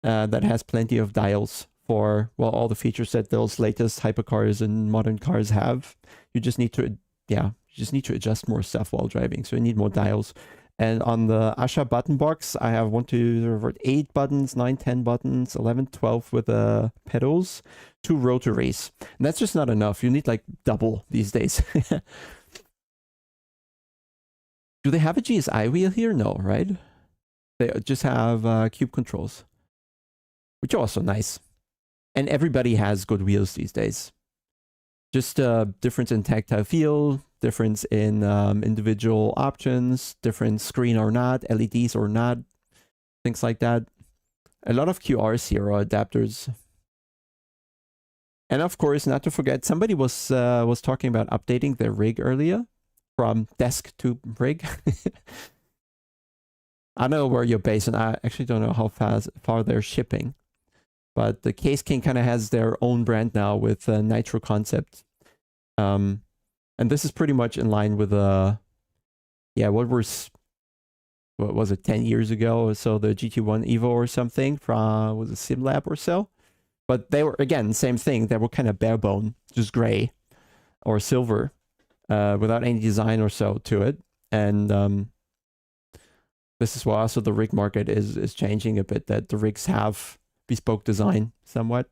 that has plenty of dials for, well, all the features that those latest hypercars and modern cars have. You just need to, you just need to adjust more stuff while driving. So you need more dials. And on the Asha button box, I have 8 buttons, 9, 10 buttons, 11, 12 with pedals, 2 rotaries. And that's just not enough. You need like double these days. Do they have a GSI wheel here? No, right? They just have cube controls, which are also nice. And everybody has good wheels these days. Just difference in tactile feel, difference in individual options, different screen or not, LEDs or not, things like that. A lot of QRs here are adapters. And of course, not to forget, somebody was talking about updating their rig earlier from desk to rig. I don't know where you're based, and I actually don't know how far they're shipping. But the Case King kind of has their own brand now with Nitro Concept. And this is pretty much in line with, what was it, 10 years ago or so, the GT1 Evo or something from, was it SimLab or so? But they were, again, same thing. They were kind of bare bone, just gray or silver, without any design or so to it. And this is why also the rig market is changing a bit, that the rigs have bespoke design somewhat.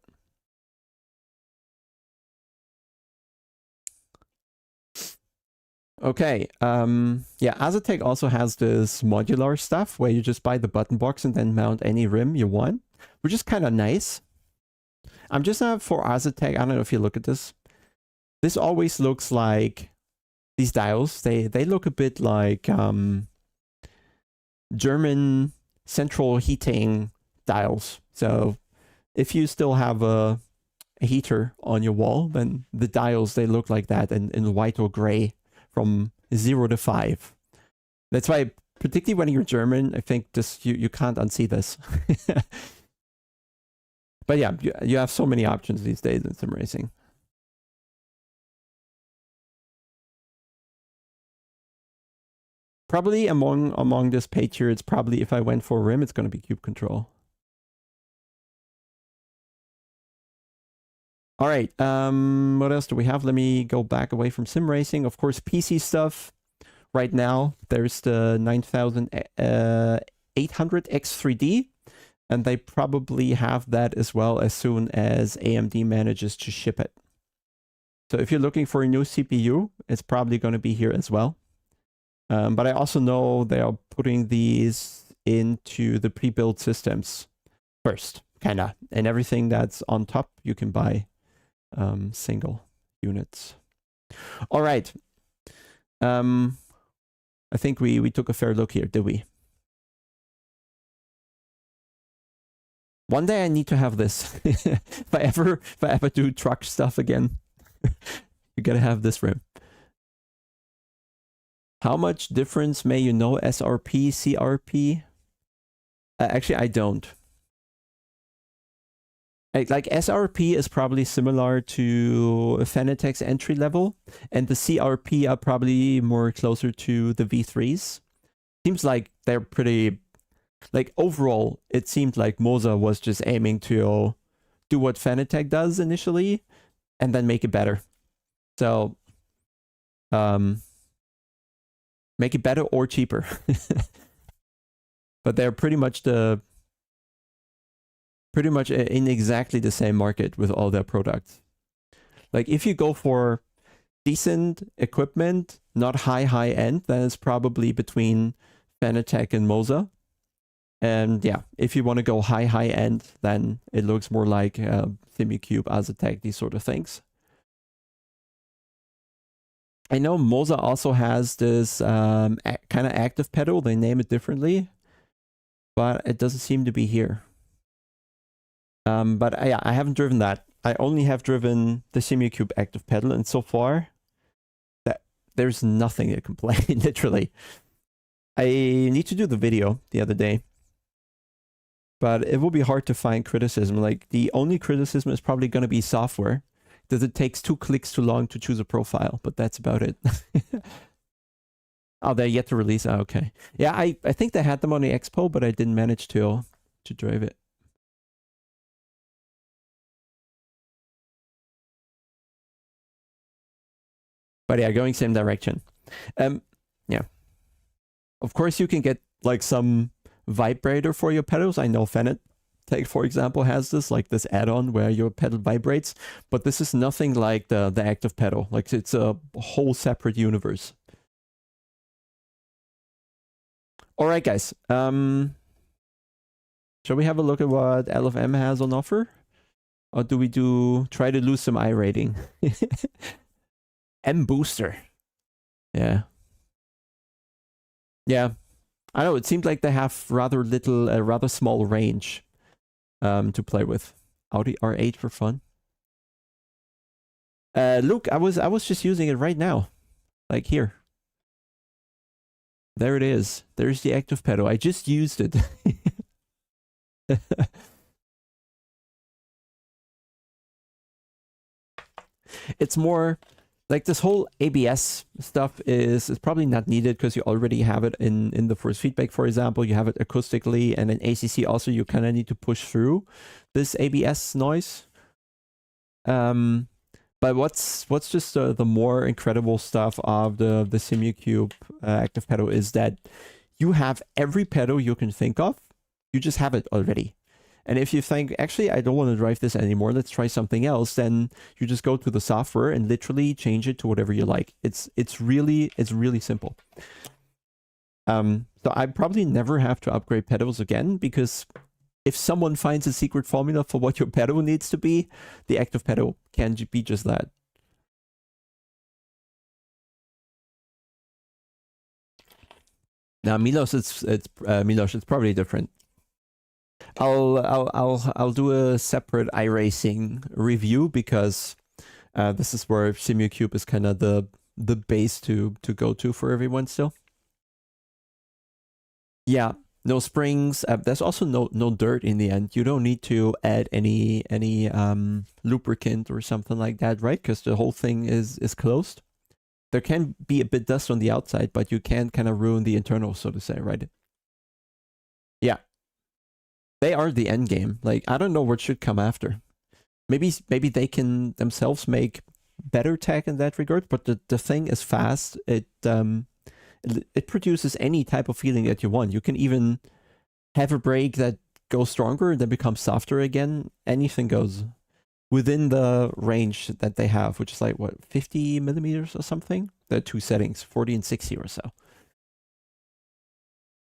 Okay, Azatec also has this modular stuff where you just buy the button box and then mount any rim you want, which is kind of nice. I'm just for Azatec, I don't know if you look at this. This always looks like these dials. They look a bit like German central heating dials. So if you still have a heater on your wall, then the dials, they look like that in white or gray from 0 to 5. That's why, particularly when you're German, I think just you can't unsee this. But yeah, you have so many options these days in sim racing. Probably among this page here, it's probably, if I went for a rim, it's going to be cube control. All right, what else do we have? Let me go back away from sim racing. Of course, PC stuff. Right now, there's the 9800 X3D, and they probably have that as well as soon as AMD manages to ship it. So if you're looking for a new CPU, it's probably going to be here as well. But I also know they are putting these into the pre-built systems first, kind of. And everything that's on top, you can buy single units. All right. I think we took a fair look here, did we? One day I need to have this. if I ever do truck stuff again, you gotta have this rim. How much difference may you know SRP, CRP? Actually, I don't. Like SRP is probably similar to Fanatec's entry level, and the CRP are probably more closer to the V3s. Seems like they're pretty, like overall, it seemed like Moza was just aiming to do what Fanatec does initially, and then make it better. So, make it better or cheaper. But they're pretty much in exactly the same market with all their products. Like if you go for decent equipment, not high end, then it's probably between Fanatec and Moza. And yeah, if you want to go high end, then it looks more like Simucube, Azatec, these sort of things. I know Moza also has this kind of active pedal. They name it differently, but it doesn't seem to be here. But yeah, I haven't driven that. I only have driven the Simucube active pedal, and so far, there's nothing to complain, literally. I need to do the video the other day, but it will be hard to find criticism. Like, the only criticism is probably going to be software, that it takes 2 clicks too long to choose a profile, but that's about it. Oh, they're yet to release. Oh, okay. Yeah, I think they had them on the Expo, but I didn't manage to drive it. But yeah, going same direction. Yeah. Of course, you can get like some vibrator for your pedals. I know Fanatec, for example, has this, like this add-on where your pedal vibrates. But this is nothing like the active pedal. Like it's a whole separate universe. All right, guys. Shall we have a look at what LFM has on offer? Or do we try to lose some iRating? M booster. Yeah. Yeah. I know, it seemed like they have rather small range to play with. Audi R8 for fun. Look, I was just using it right now. Like here. There it is. There's the active pedal. I just used it. It's more like this whole ABS stuff is probably not needed because you already have it in the force feedback, for example. You have it acoustically, and in ACC also you kind of need to push through this ABS noise. But what's just the more incredible stuff of the Simracing active pedal is that you have every pedal you can think of. You just have it already. And if you think, actually, I don't want to drive this anymore, let's try something else, then you just go to the software and literally change it to whatever you like. It's really simple. So I probably never have to upgrade pedals again, because if someone finds a secret formula for what your pedal needs to be, the active pedal can be just that. Now, Milos, it's probably different. I'll do a separate iRacing review, because this is where Simracing is kind of the base to go to for everyone still. Yeah, no springs. There's also no dirt in the end. You don't need to add any lubricant or something like that, right? Because the whole thing is closed. There can be a bit dust on the outside, but you can't kind of ruin the internal, so to say, right? Yeah. They are the end game. Like, I don't know what should come after. Maybe they can themselves make better tech in that regard, but the thing is fast. It produces any type of feeling that you want. You can even have a brake that goes stronger and then becomes softer again. Anything goes within the range that they have, which is like, what, 50 millimeters or something? There are two settings, 40 and 60 or so.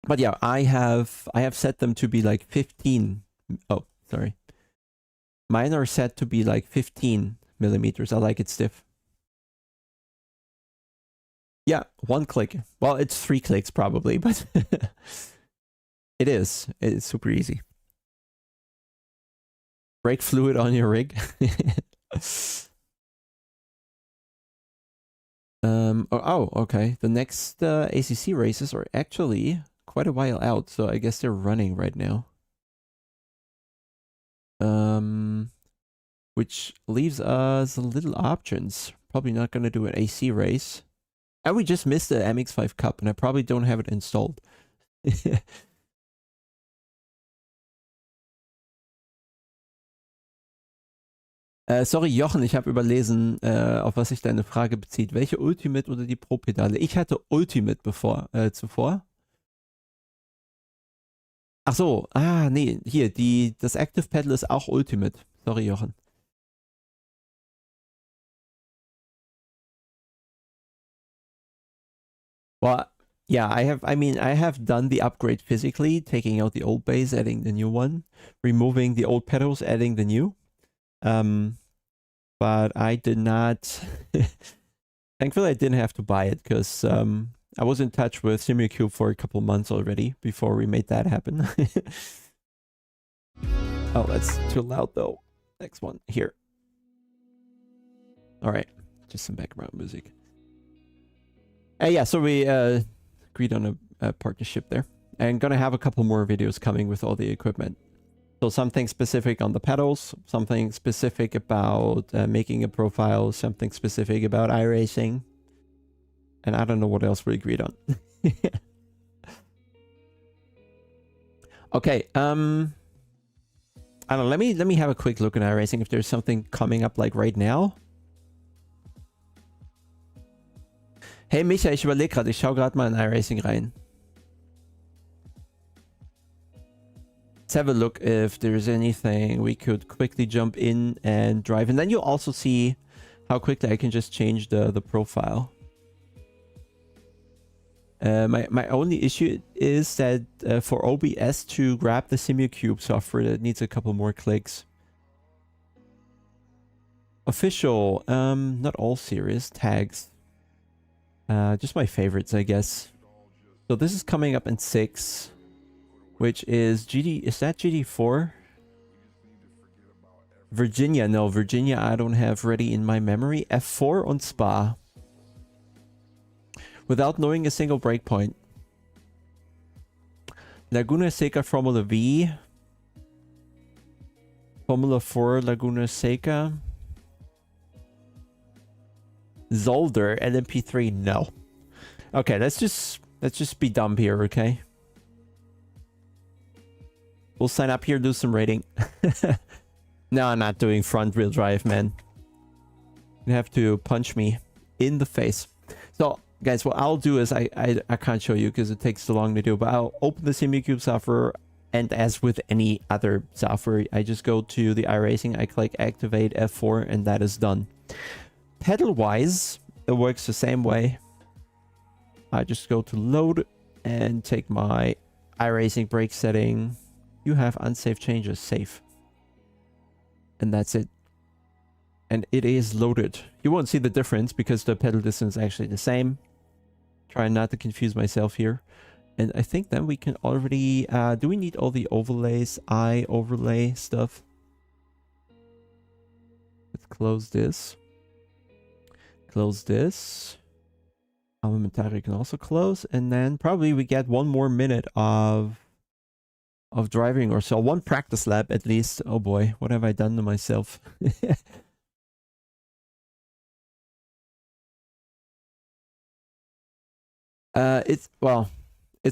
But yeah, I have set them to be like 15. Oh, sorry. Mine are set to be like 15 millimeters. I like it stiff. Yeah, one click. Well, it's 3 clicks probably, but it is. It's super easy. Brake fluid on your rig. Oh, okay. The next ACC races are actually quite a while out, so I guess they're running right now. Which leaves us a little options. Probably not going to do an AC race. And we just missed the MX5 Cup, and I probably don't have it installed. Sorry, Jochen, ich habe überlesen, auf was sich deine Frage bezieht. Welche Ultimate oder die Pro-Pedale? Ich hatte Ultimate zuvor. Ach so, nee, hier, das Active Pedal ist auch Ultimate. Sorry, Jochen. Well, yeah, I have done the upgrade physically, taking out the old base, adding the new one, removing the old pedals, adding the new. But I did not. Thankfully, I didn't have to buy it, because I was in touch with Simracing for a couple months already before we made that happen. Oh, that's too loud though. Next one here. All right, just some background music. Yeah, so we agreed on a partnership there, and gonna have a couple more videos coming with all the equipment. So something specific on the pedals, something specific about making a profile, something specific about iRacing, and I don't know what else we agreed on. Okay, I don't know, let me have a quick look at iRacing if there's something coming up like right now. Hey Micha, ich überlege gerade, ich schaue gerade mal in iRacing rein. Let's have a look if there's anything we could quickly jump in and drive. And then you'll also see how quickly I can just change the profile. My only issue is that for OBS to grab the SimuCube software, it needs a couple more clicks. Official, not all series, tags. Just my favorites, I guess. So this is coming up in 6, which is GD, is that GD4? Virginia, no, Virginia I don't have ready in my memory. F4 on Spa. Without knowing a single breakpoint. Laguna Seca Formula V. Formula 4 Laguna Seca. Zolder LMP3, no. Okay, let's just be dumb here, okay? We'll sign up here, do some rating. No, I'm not doing front wheel drive, man. You have to punch me in the face. So, guys, what I'll do is I can't show you because it takes too long to do, but I'll open the SimuCube software, and as with any other software, I just go to the iRacing, I click activate F4, and that is done. Pedal-wise, it works the same way. I just go to load and take my iRacing brake setting. You have unsafe changes, safe. And that's it. And it is loaded. You won't see the difference because the pedal distance is actually the same. Try not to confuse myself here. And I think then we can already... do we need all the overlays? Eye overlay stuff. Let's close this. Close this. Elementary can also close. And then probably we get 1 more minute of driving or so. 1 practice lap at least. Oh boy, what have I done to myself? It's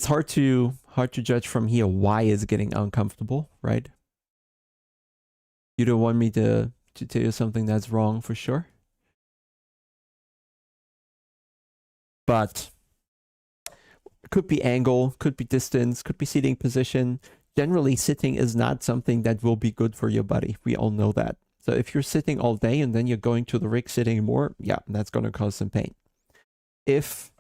hard to judge from here why it's getting uncomfortable, right? You don't want me to tell you something that's wrong for sure. But could be angle, could be distance, could be seating position. Generally, sitting is not something that will be good for your body. We all know that. So if you're sitting all day and then you're going to the rig sitting more, yeah, that's going to cause some pain. If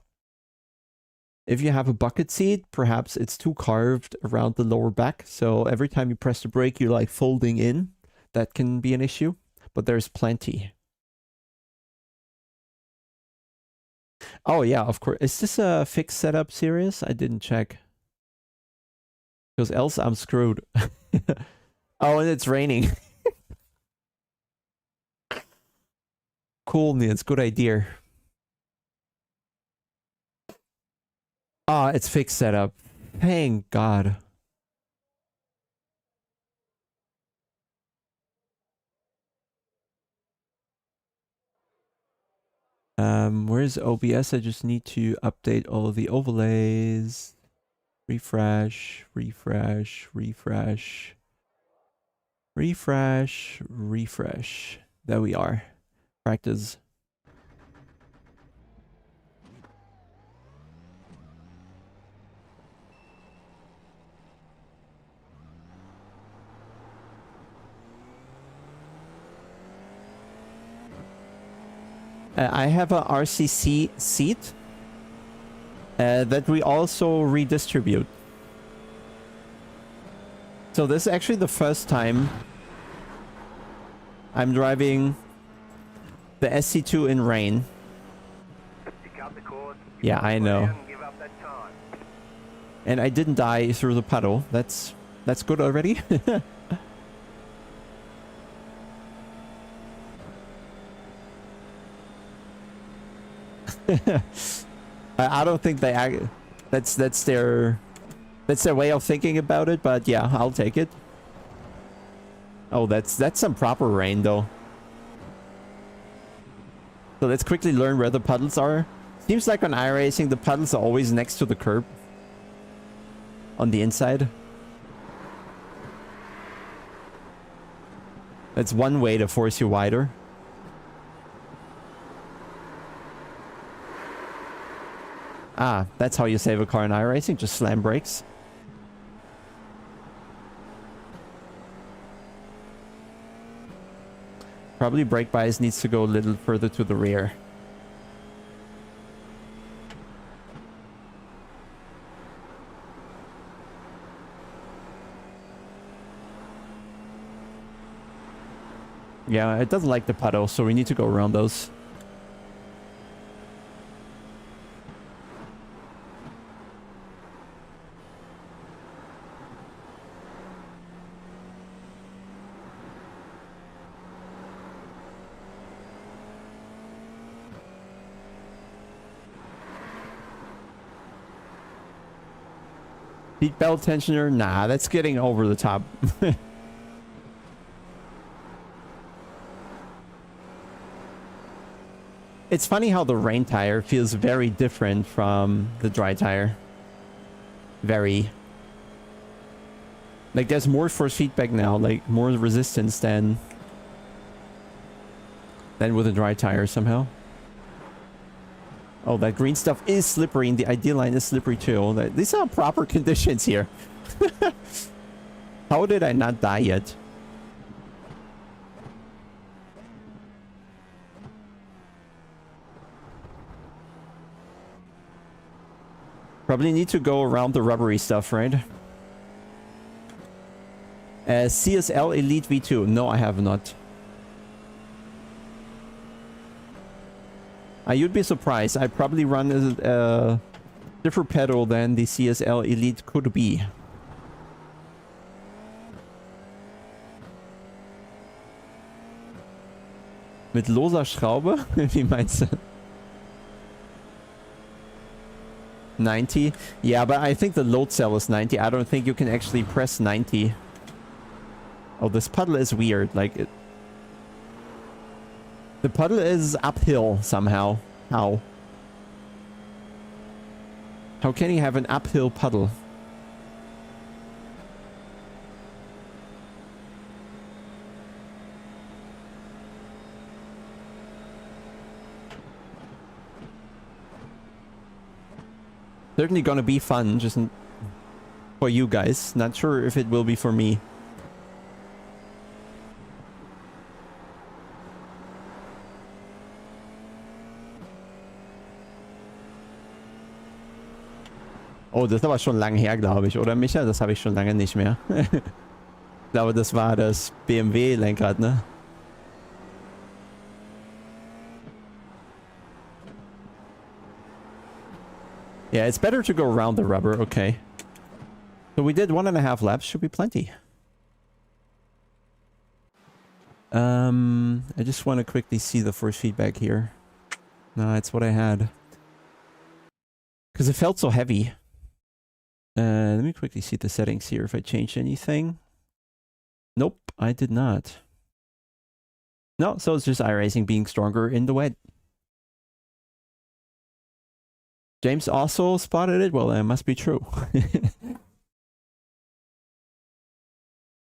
you have a bucket seat, perhaps it's too carved around the lower back. So every time you press the brake, you're like folding in. That can be an issue, but there's plenty. Oh yeah, of course. Is this a fixed setup series? I didn't check. Because else I'm screwed. Oh, and it's raining. Cool, Niels. Good idea. Ah, it's fixed setup. Thank God. Where's OBS? I just need to update all of the overlays. Refresh, refresh, refresh. Refresh, refresh. There we are. Practice. I have a RCC seat that we also redistribute. So this is actually the first time I'm driving the SC2 in rain. Yeah, I know. And I didn't die through the puddle. That's good already. I don't think they that's their way of thinking about it, but yeah, I'll take it. Oh, that's some proper rain though. So let's quickly learn where the puddles are. Seems like on iRacing the puddles are always next to the curb on the inside. That's one way to force you wider. Ah, that's how you save a car in iRacing, just slam brakes. Probably brake bias needs to go a little further to the rear. Yeah, it doesn't like the puddle, so we need to go around those. Seatbelt tensioner? Nah, that's getting over the top. It's funny how the rain tire feels very different from the dry tire. Very. Like, there's more force feedback now, like, more resistance than with a dry tire somehow. Oh, that green stuff is slippery, and the ideal line is slippery too. These are proper conditions here. How did I not die yet? Probably need to go around the rubbery stuff, right? CSL Elite V2. No, I have not. You'd be surprised. I probably run a different pedal than the CSL Elite could be. Mit loser Schraube? Wie meinst du? 90? Yeah, but I think the load cell is 90. I don't think you can actually press 90. Oh, this puddle is weird. Like, the puddle is uphill somehow. How? How can you have an uphill puddle? Certainly gonna be fun, just for you guys. Not sure if it will be for me. Oh, das ist aber schon lange her, glaube ich, oder Micha? Das habe ich schon lange nicht mehr. Ich glaube, das war das BMW-Lenkrad, ne? Yeah, it's better to go around the rubber. Okay. So we did 1.5 laps. Should be plenty. I just want to quickly see the force feedback here. No, it's what I had. Because it felt so heavy. Let me quickly see the settings here if I changed anything. Nope, I did not. No, so it's just iRacing being stronger in the wet. James also spotted it? Well, that must be true.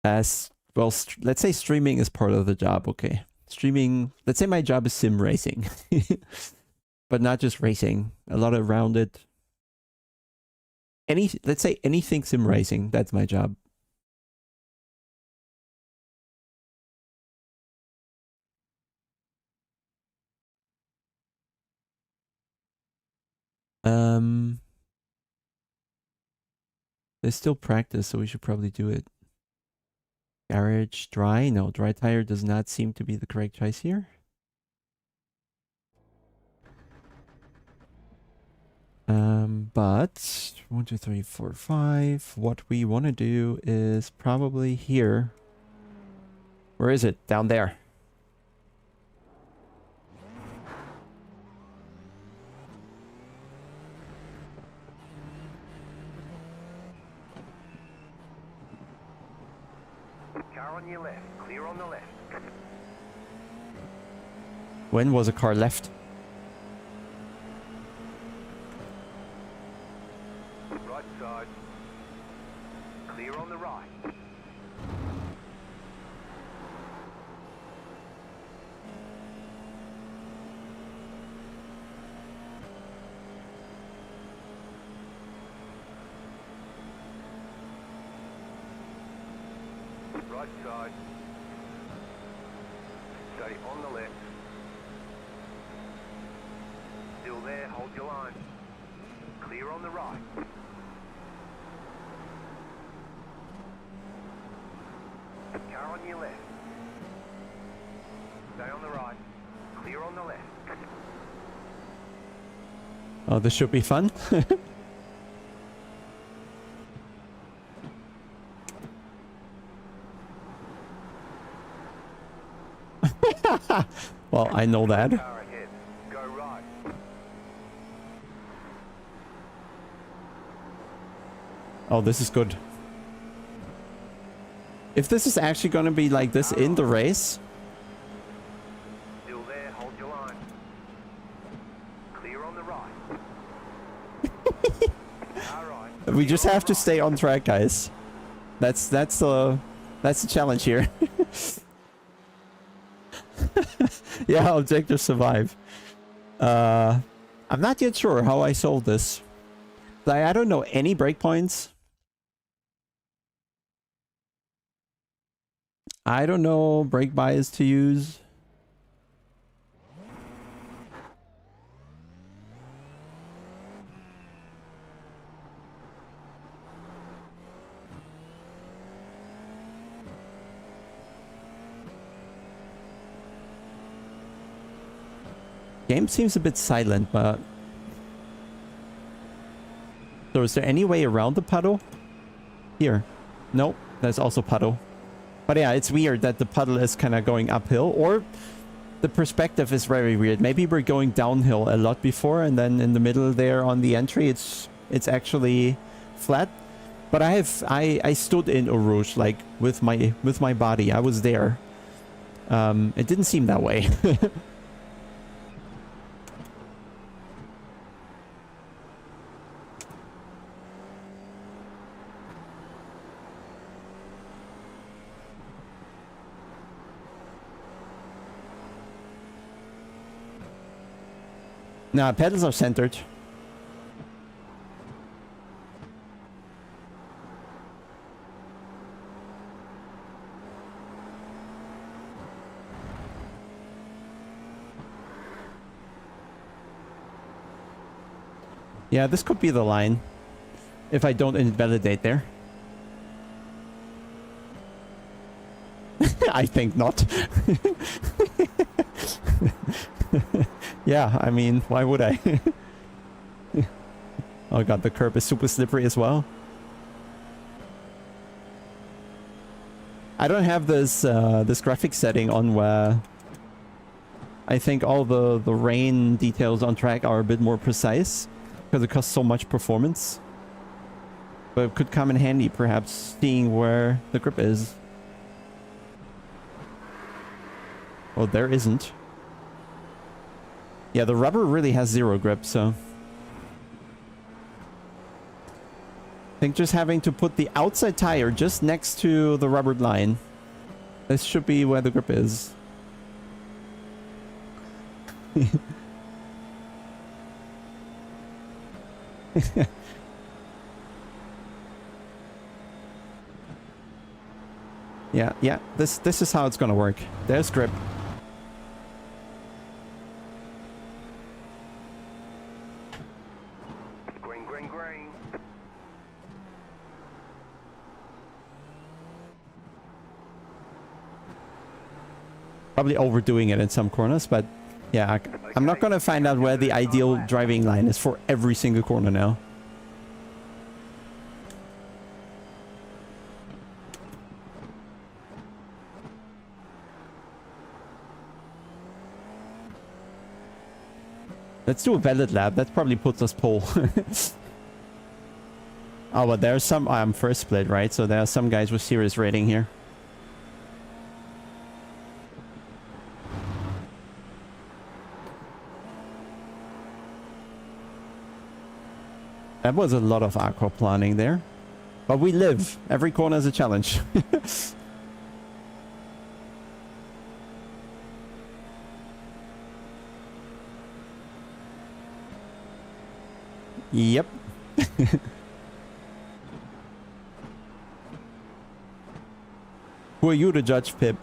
Well, let's say streaming is part of the job, okay. Streaming, let's say my job is sim racing. But not just racing. A lot around it. Let's say anything sim racing, that's my job. There's still practice, so we should probably do it. Garage, dry? No, dry tire does not seem to be the correct choice here. But 1, 2, 3, 4, 5. What we want to do is probably here. Where is it? Down there. Car on your left. Clear on the left. When was a car left? Right side. Clear on the right. Right side. Stay on the left. Still there, hold your line. Clear on the right. Car on your left. Stay on the right. Clear on the left. Oh, this should be fun. Well, I know that. Car ahead. Go right. Oh, this is good. If this is actually going to be like this in the race, Still there, hold your line. Clear on the right. Car right. we just have to stay on track, guys. That's the challenge here. Yeah, objective survive. I'm not yet sure how I solved this. I don't know any breakpoints. I don't know brake bias to use. Game seems a bit silent, but... So is there any way around the puddle? Here. Nope, there's also puddle. But yeah, it's weird that the puddle is kind of going uphill, or the perspective is very weird. Maybe we're going downhill a lot before, and then in the middle there on the entry, it's actually flat. But I stood in Eau Rouge, like with my body. I was there. It didn't seem that way. Nah, pedals are centered. Yeah, this could be the line. If I don't invalidate there. I think not. Yeah, I mean, why would I? Oh god, the curb is super slippery as well. I don't have this this graphic setting on where I think all the rain details on track are a bit more precise because it costs so much performance. But it could come in handy, perhaps, seeing where the grip is. Oh, there isn't. Yeah, the rubber really has zero grip, so... I think just having to put the outside tire just next to the rubbered line. This should be where the grip is. Yeah, this is how it's gonna work. There's grip. Probably overdoing it in some corners, but yeah, I'm not gonna find out where the ideal driving line is for every single corner now. Let's do a valid lap. That probably puts us pole. Oh, but there's some... I'm first split, right? So there are some guys with serious rating here. That was a lot of aqua planning there. But we live. Every corner is a challenge. Yep. Who are you to judge, Pip?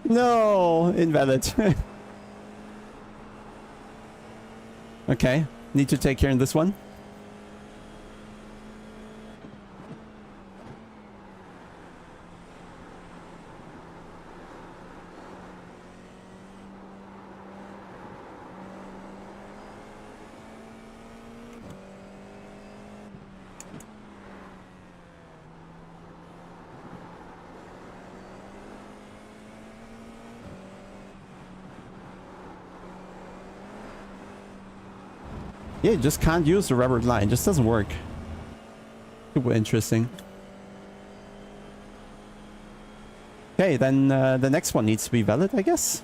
No, invalid. Okay, need to take care of this one. Yeah, you just can't use the rubber line. It just doesn't work. Super interesting. Okay, then the next one needs to be valid, I guess.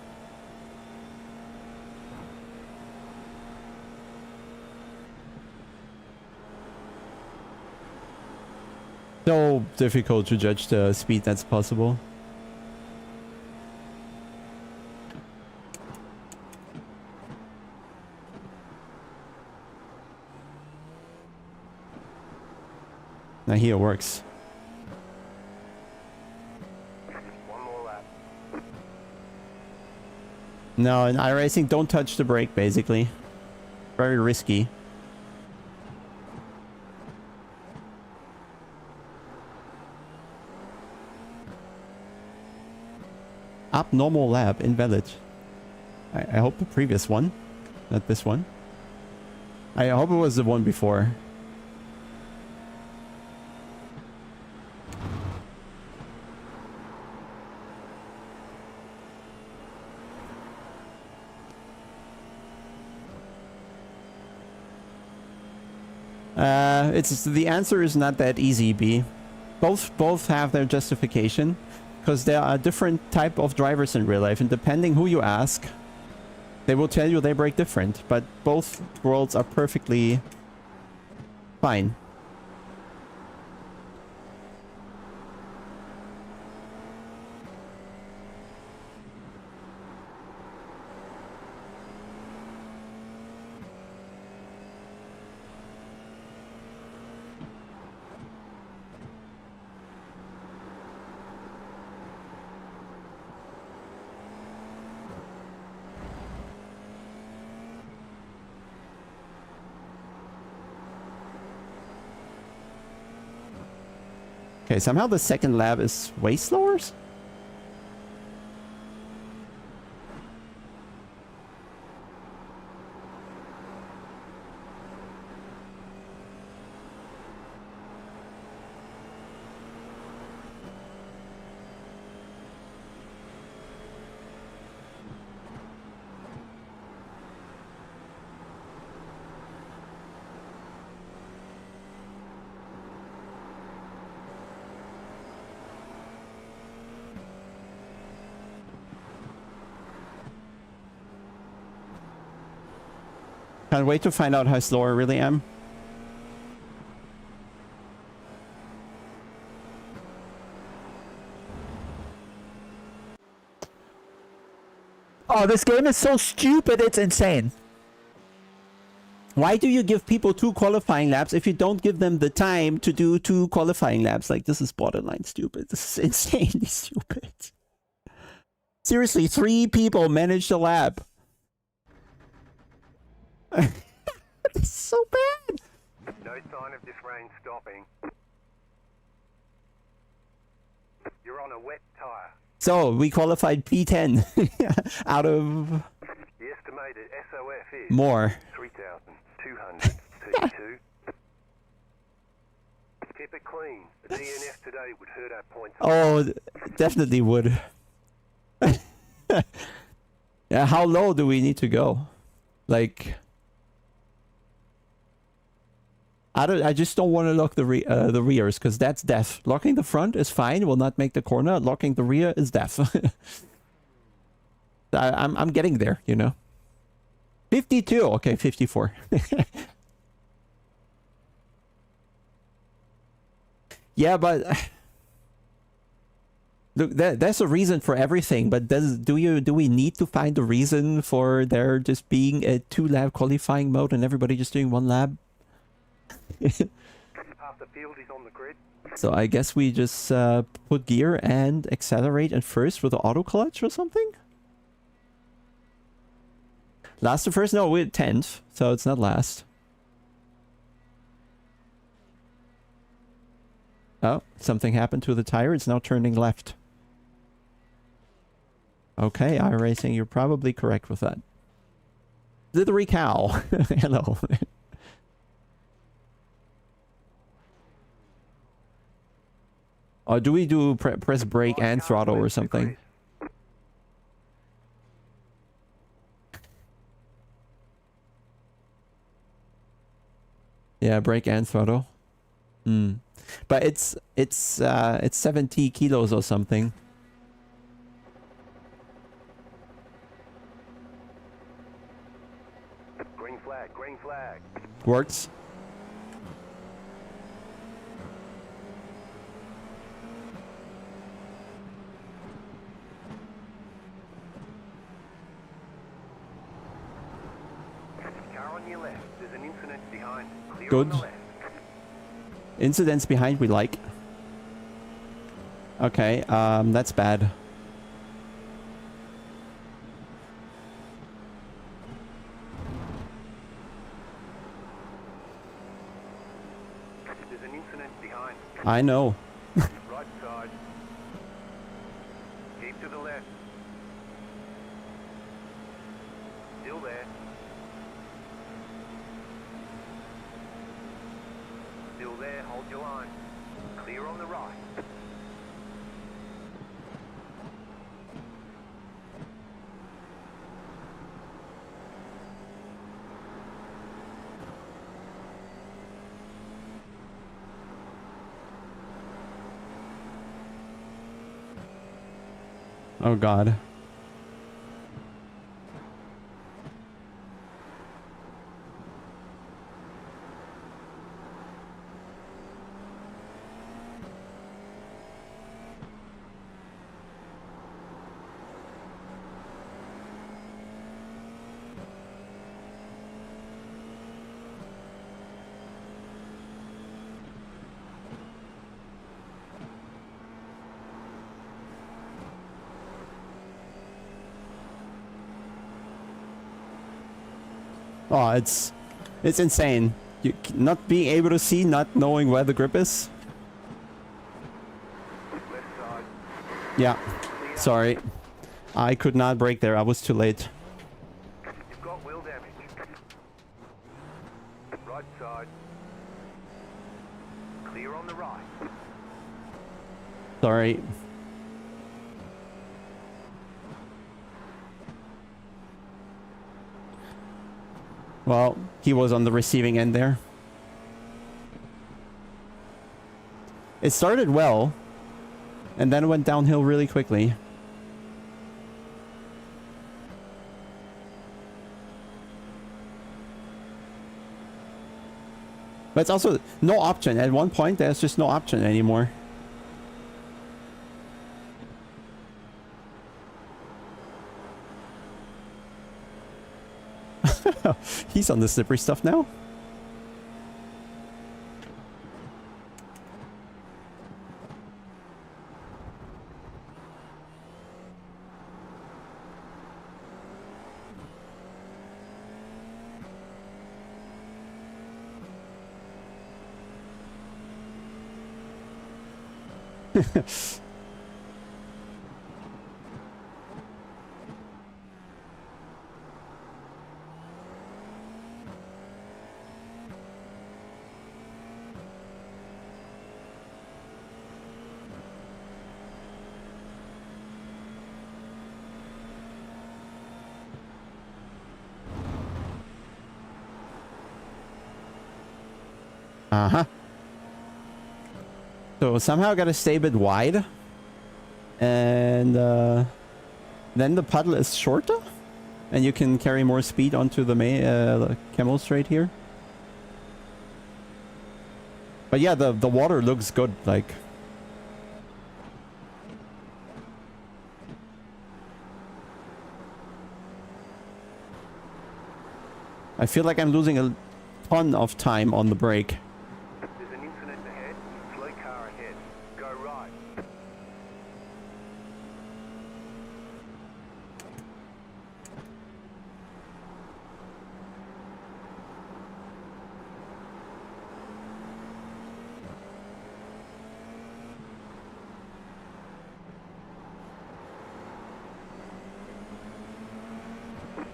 So difficult to judge the speed that's possible. Now here it works. One more lap. No, in iRacing, don't touch the brake, basically. Very risky. Abnormal lap, invalid. I hope the previous one, not this one. I hope it was the one before. It's the answer is not that easy, B. Both have their justification, because there are different type of drivers in real life, and depending who you ask, they will tell you they brake different. But both worlds are perfectly fine. Okay, somehow the second lap is way slower. Can't wait to find out how slow I really am. Oh, this game is so stupid, it's insane. Why do you give people 2 qualifying laps if you don't give them the time to do 2 qualifying laps? Like, this is borderline stupid. This is insanely stupid. Seriously, 3 people managed a lap. It's so bad. No sign of this rain stopping. You're on a wet tyre. So, we qualified P10 out of... The estimated SOF is... more. 3,232. Keep it clean. The DNF today would hurt our points. Oh, definitely would. Yeah, how low do we need to go? Like, I just don't want to lock the rears, because that's death. Locking the front is fine, will not make the corner. Locking the rear is death. I'm getting there, you know. 52. Okay, 54. Yeah, but look, that's a reason for everything. But do we need to find a reason for there just being a 2-lap qualifying mode and everybody just doing 1 lap? Half the field is on the grid. So I guess we just put gear and accelerate at first with the auto clutch or something? Last to first? No, we're 10th, so it's not last. Oh, something happened to the tire. It's now turning left. Okay, iRacing, you're probably correct with that. Slithery cow. Hello. Or do we do press brake and throttle or something? Yeah, brake and throttle. Hmm. But it's 70 kilos or something. Green flag, green flag. Works. Car on your left. There's an incident behind. Clear Good. on the left. Incidents behind we like. Okay, that's bad. There's an incident behind. I know. Right side. Keep to the left. Still there. Still there, hold your line. Clear on the right. Oh god. Oh, it's insane. You not being able to see, not knowing where the grip is. Left side. Yeah. Sorry. I could not brake there. I was too late. You've got wheel damage. Right side. Clear on the right. Sorry. Well, he was on the receiving end there. It started well, and then it went downhill really quickly. But it's also no option. At one point, there's just no option anymore. He's on the slippery stuff now. Uh-huh. So somehow I gotta stay a bit wide. And then the puddle is shorter. And you can carry more speed onto the camel straight here. But yeah, the water looks good, like. I feel like I'm losing a ton of time on the brake. There's an incident ahead. Slow car ahead. Go right.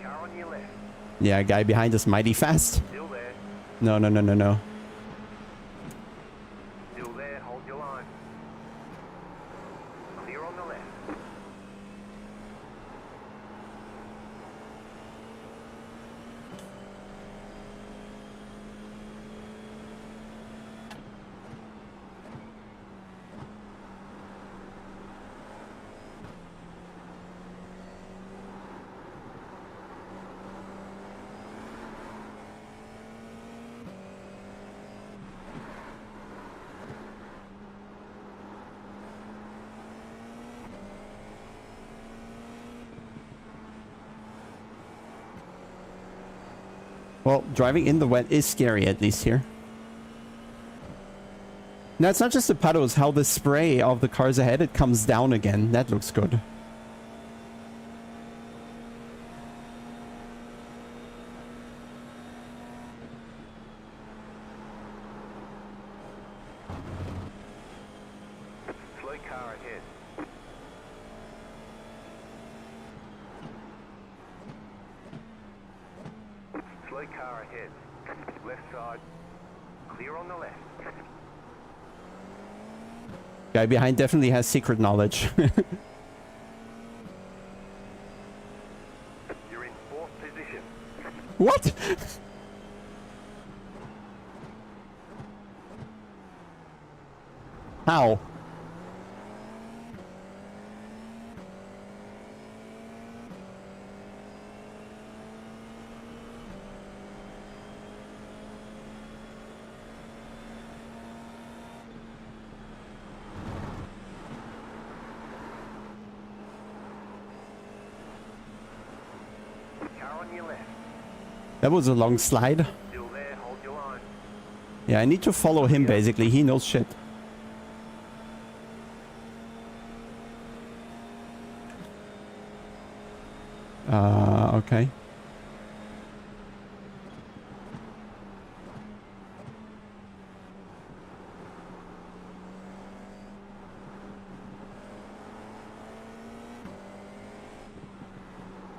Car on your left. Yeah, guy behind us mighty fast. Still there. No, no, no, no, no. Still there. Hold your line. Clear on the left. Well, driving in the wet is scary, at least here. Now, it's not just the puddles, how the spray of the cars ahead, it comes down again. That looks good. Slow car ahead. Slow car ahead. Left side. Clear on the left. Guy behind definitely has secret knowledge. You're in fourth position. What? How? Car on your left. That was a long slide. Still there. Hold your line. Yeah, I need to follow him, basically. He knows shit. Okay.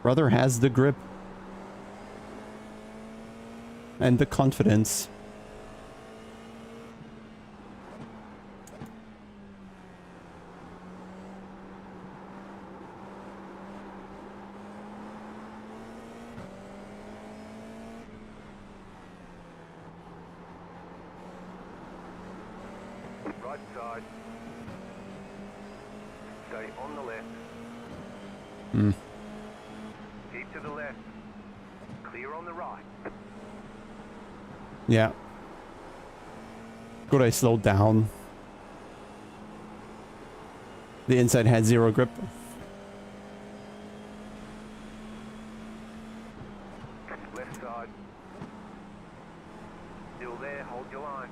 Brother has the grip. And the confidence. Right side. Stay on the left. Hmm. Keep to the left. Clear on the right. Yeah. Good, I slowed down. The inside had zero grip. Left side. Still there. Hold your line.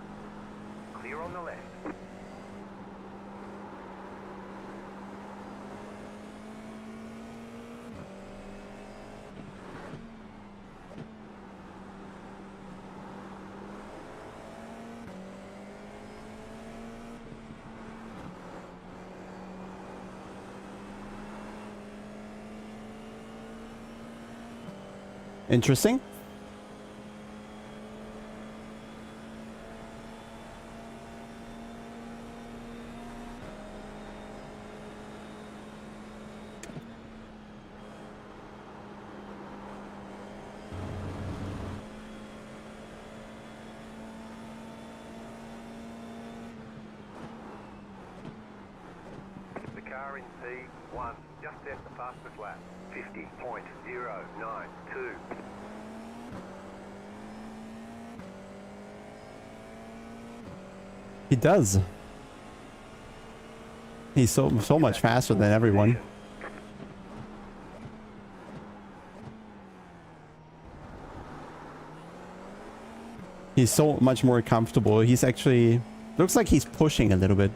Clear on the left. Interesting. car in P1 just set the fastest lap. 50.092. He does. He's so much faster than everyone. He's so much more comfortable. He's actually... Looks like he's pushing a little bit.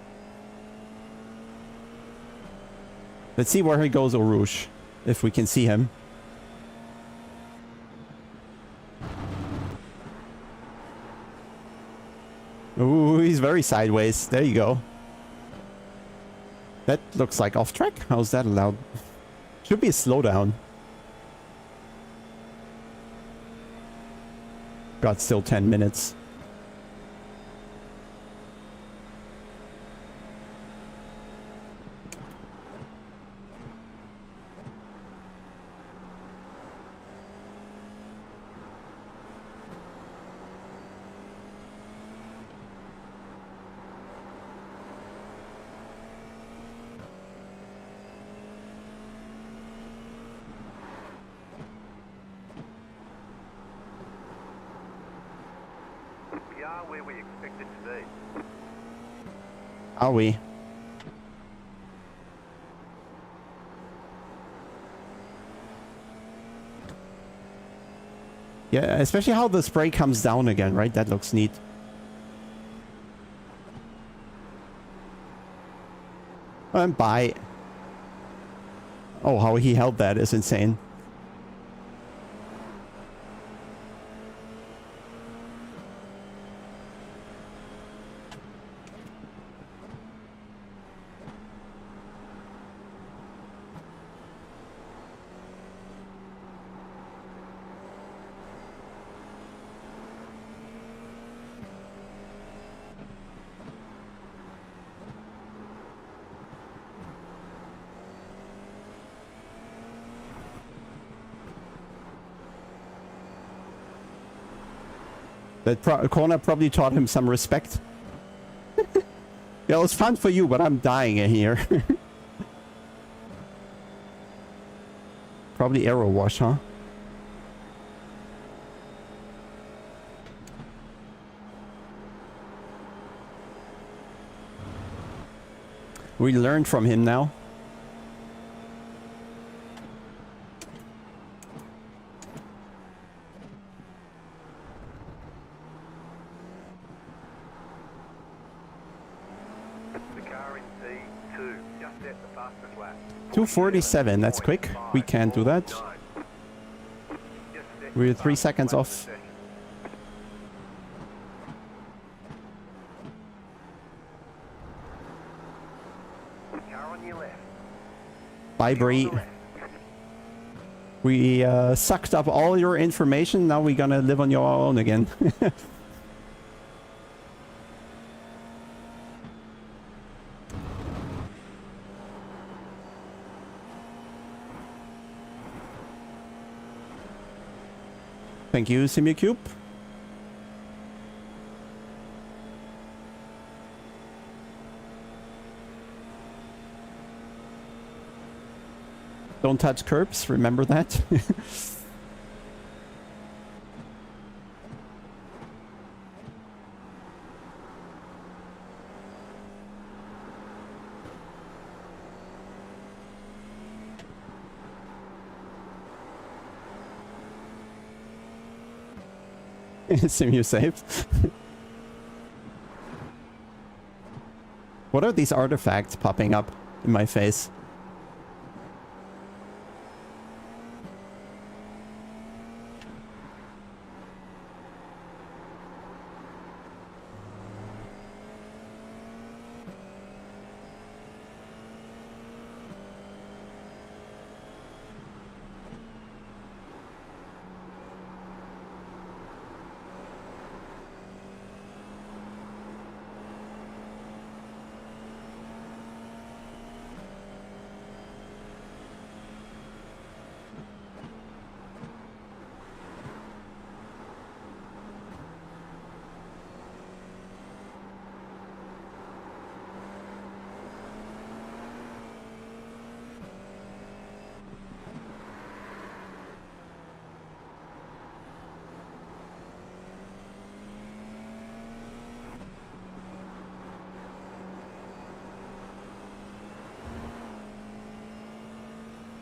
Let's see where he goes, Eau Rouge. If we can see him. Ooh, he's very sideways. There you go. That looks like off track. How's that allowed? Should be a slowdown. Got still 10 minutes. We are where we expected to be. Are we? Yeah, especially how the spray comes down again, right? That looks neat. And bye. Oh, how he held that is insane. That corner probably taught him some respect. Yeah, it was fun for you, but I'm dying in here. Probably aero wash, huh? We learned from him now. The car in P2 just set the fastest lap. 2:47, that's quick. We can't do that. Just set We're the 3 fastest seconds lap off. of the session. Car on your left. Bye, Bree. On the left. We sucked up all your information. Now we're gonna live on your own again. Thank you, SimuCube. Don't touch curbs, remember that? Simu saved. What are these artifacts popping up in my face?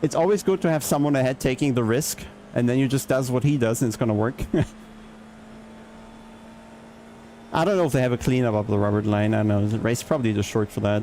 It's always good to have someone ahead taking the risk, and then you just does what he does and it's gonna work. I don't know if they have a cleanup of the rubber line. I don't know. The race is probably just short for that.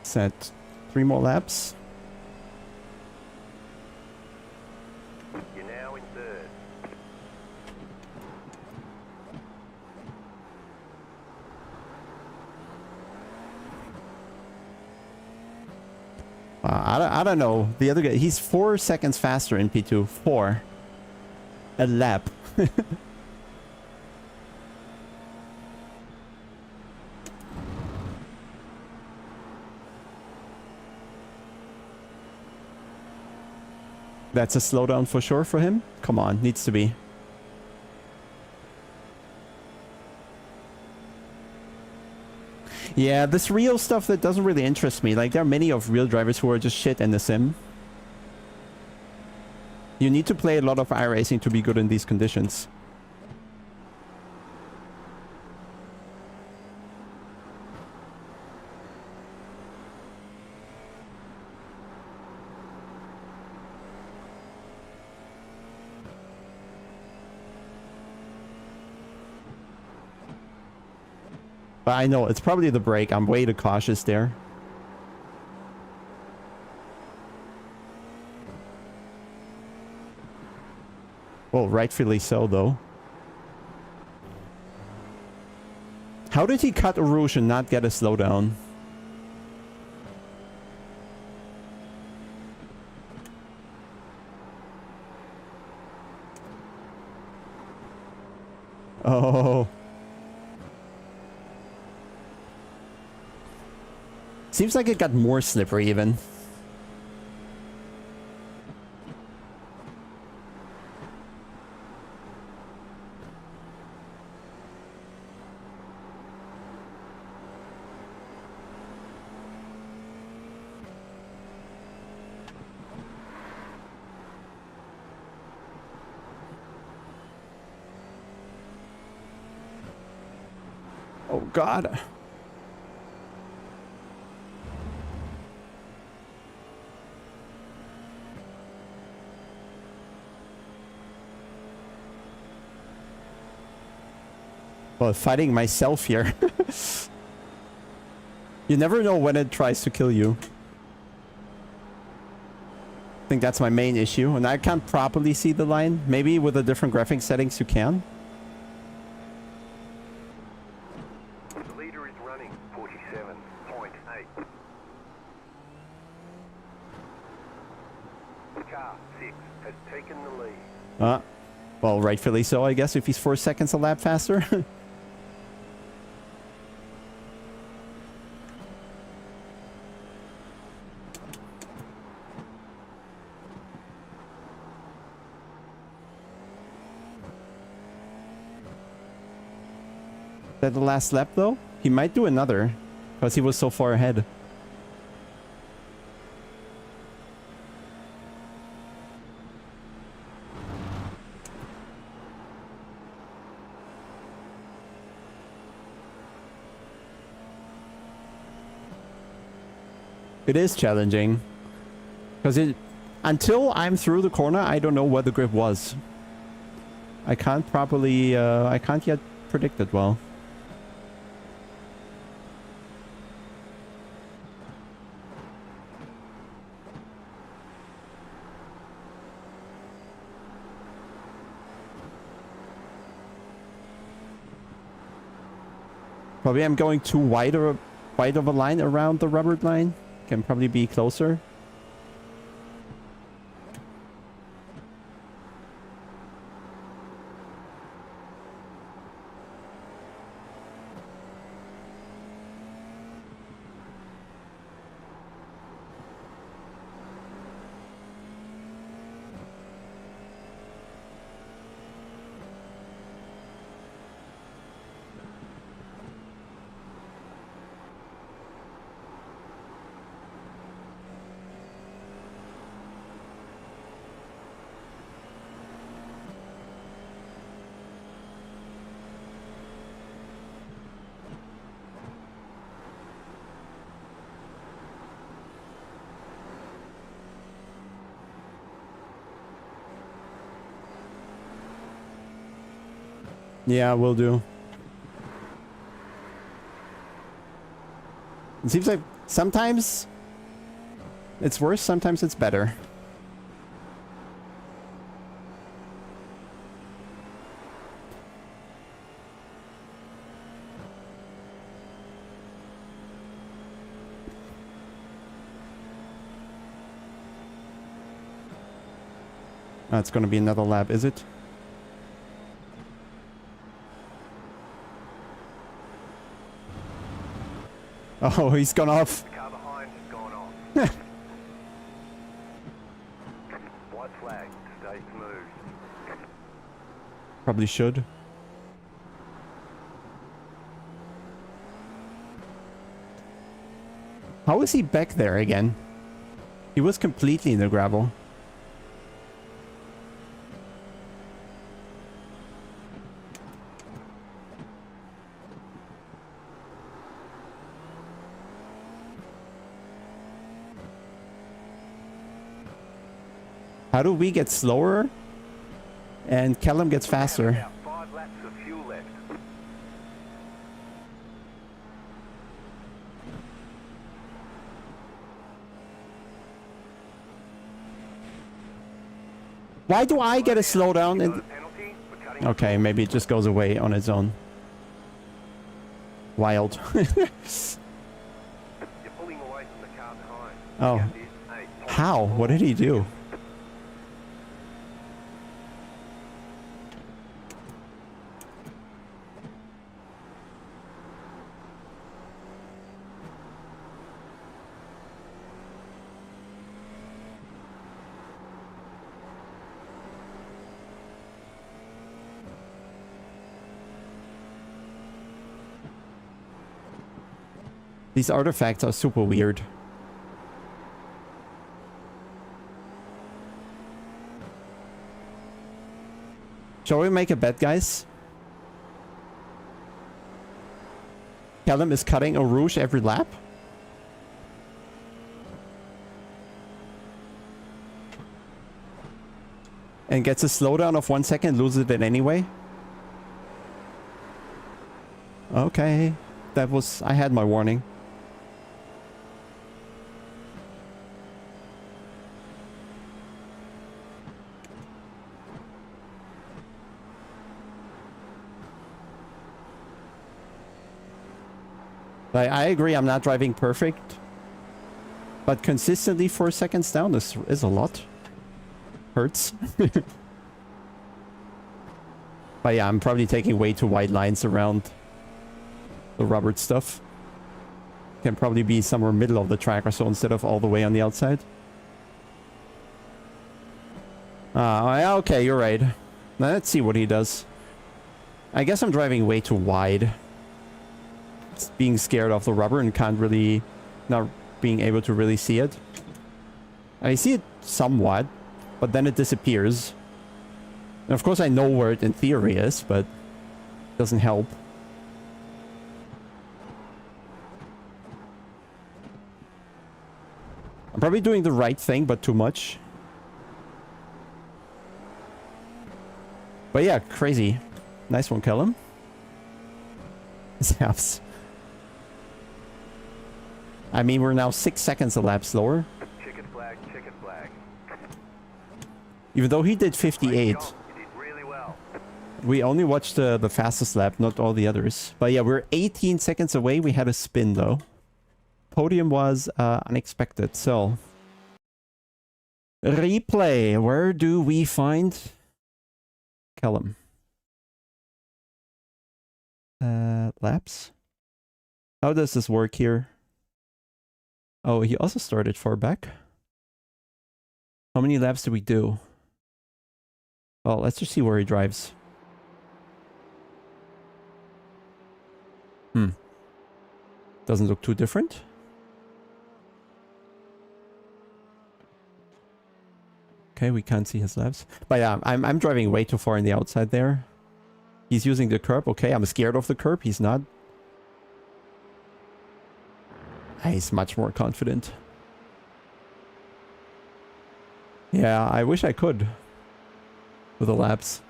Set 3 more laps. You're now in third. I don't know. The other guy, he's 4 seconds faster in P2. 4. A lap. That's a slowdown for sure for him. Come on, needs to be. Yeah, this real stuff that doesn't really interest me. Like, there are many of real drivers who are just shit in the sim. You need to play a lot of iRacing to be good in these conditions. But I know, it's probably the brake. I'm way too cautious there. Well, rightfully so, though. How did he cut a rouge and not get a slowdown? Oh. Seems like it got more slippery even. Oh God. Well, fighting myself here. You never know when it tries to kill you. I think that's my main issue. And I can't properly see the line. Maybe with the different graphic settings you can. The leader is running 47.8. Car 6 has taken the lead. Well, rightfully so, I guess, if he's 4 seconds a lap faster. Is that the last lap, though? He might do another, because he was so far ahead. It is challenging. Because until I'm through the corner, I don't know where the grip was. I can't properly, I can't yet predict it well. Probably I'm going too wide of a line around the rubber line. Can probably be closer. Yeah, will do. It seems like sometimes it's worse, sometimes it's better. Oh, it's going to be another lap, is it? Oh, he's gone off. The car behind has gone off. White flag. Stay smooth. Probably should. How is he back there again? He was completely in the gravel. How do we get slower and Callum gets faster? About 5 laps of fuel left. Why do I get a slowdown? Got a And penalty for cutting okay, maybe it just goes away on its own. Wild. You're pulling away from the car behind. Oh. Gap is 8.4. How? What did he do? These artifacts are super weird. Shall we make a bet, guys? Callum is cutting a rouge every lap? And gets a slowdown of 1 second, loses it anyway? Okay. That was... I had my warning. I agree, I'm not driving perfect. But consistently 4 seconds down is a lot. Hurts. But yeah, I'm probably taking way too wide lines around the rubbered stuff. Can probably be somewhere middle of the track or so instead of all the way on the outside. Okay, you're right. Now let's see what he does. I guess I'm driving way too wide. Being scared of the rubber and can't really... not being able to really see it. I see it somewhat, but then it disappears. And of course I know where it in theory is, but it doesn't help. I'm probably doing the right thing, but too much. But yeah, crazy. Nice one, Callum. Zaps. I mean, we're now 6 seconds a lap slower. Chicken flag, chicken flag. Even though he did Great 58. job. You did really well. We only watched the fastest lap, not all the others. But yeah, we're 18 seconds away. We had a spin, though. Podium was unexpected, so... Replay. Where do we find... Callum? Laps? How does this work here? Oh, he also started far back. How many laps do we do? Well, let's just see where he drives. Doesn't look too different. Okay, we can't see his laps. But yeah, I'm driving way too far in the outside there. He's using the curb. Okay, I'm scared of the curb. He's not. He's much more confident. Yeah, I wish I could. With the laps.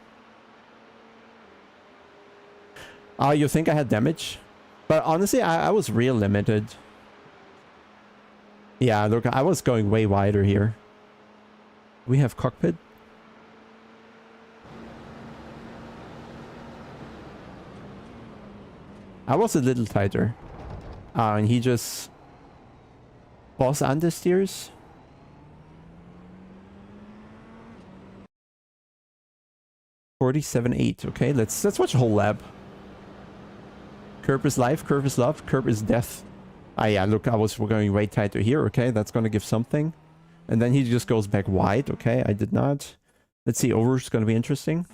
Oh, you think I had damage? But honestly, I was real limited. Yeah, look, I was going way wider here. We have cockpit. I was a little tighter. And he just... boss understeers. $47.8. Okay, let's watch a whole lap. Curb is life, curb is love, curb is death. Ah, yeah, look, I was going way tighter here. Okay, that's gonna give something. And then he just goes back wide. Okay, I did not. Let's see, over is gonna be interesting.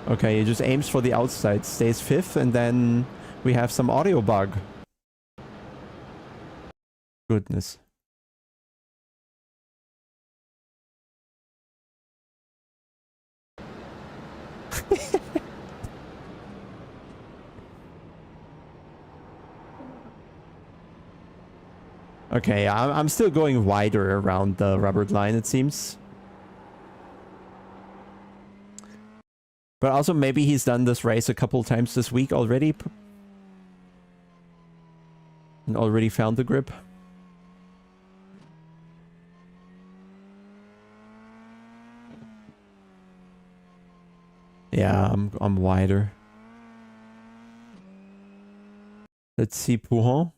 Okay, he just aims for the outside, stays fifth, and then we have some audio bug. Goodness. Okay, I'm still going wider around the rubber line, it seems. But also maybe he's done this race a couple times this week already. And already found the grip. Yeah, I'm wider. Let's see Pouhon.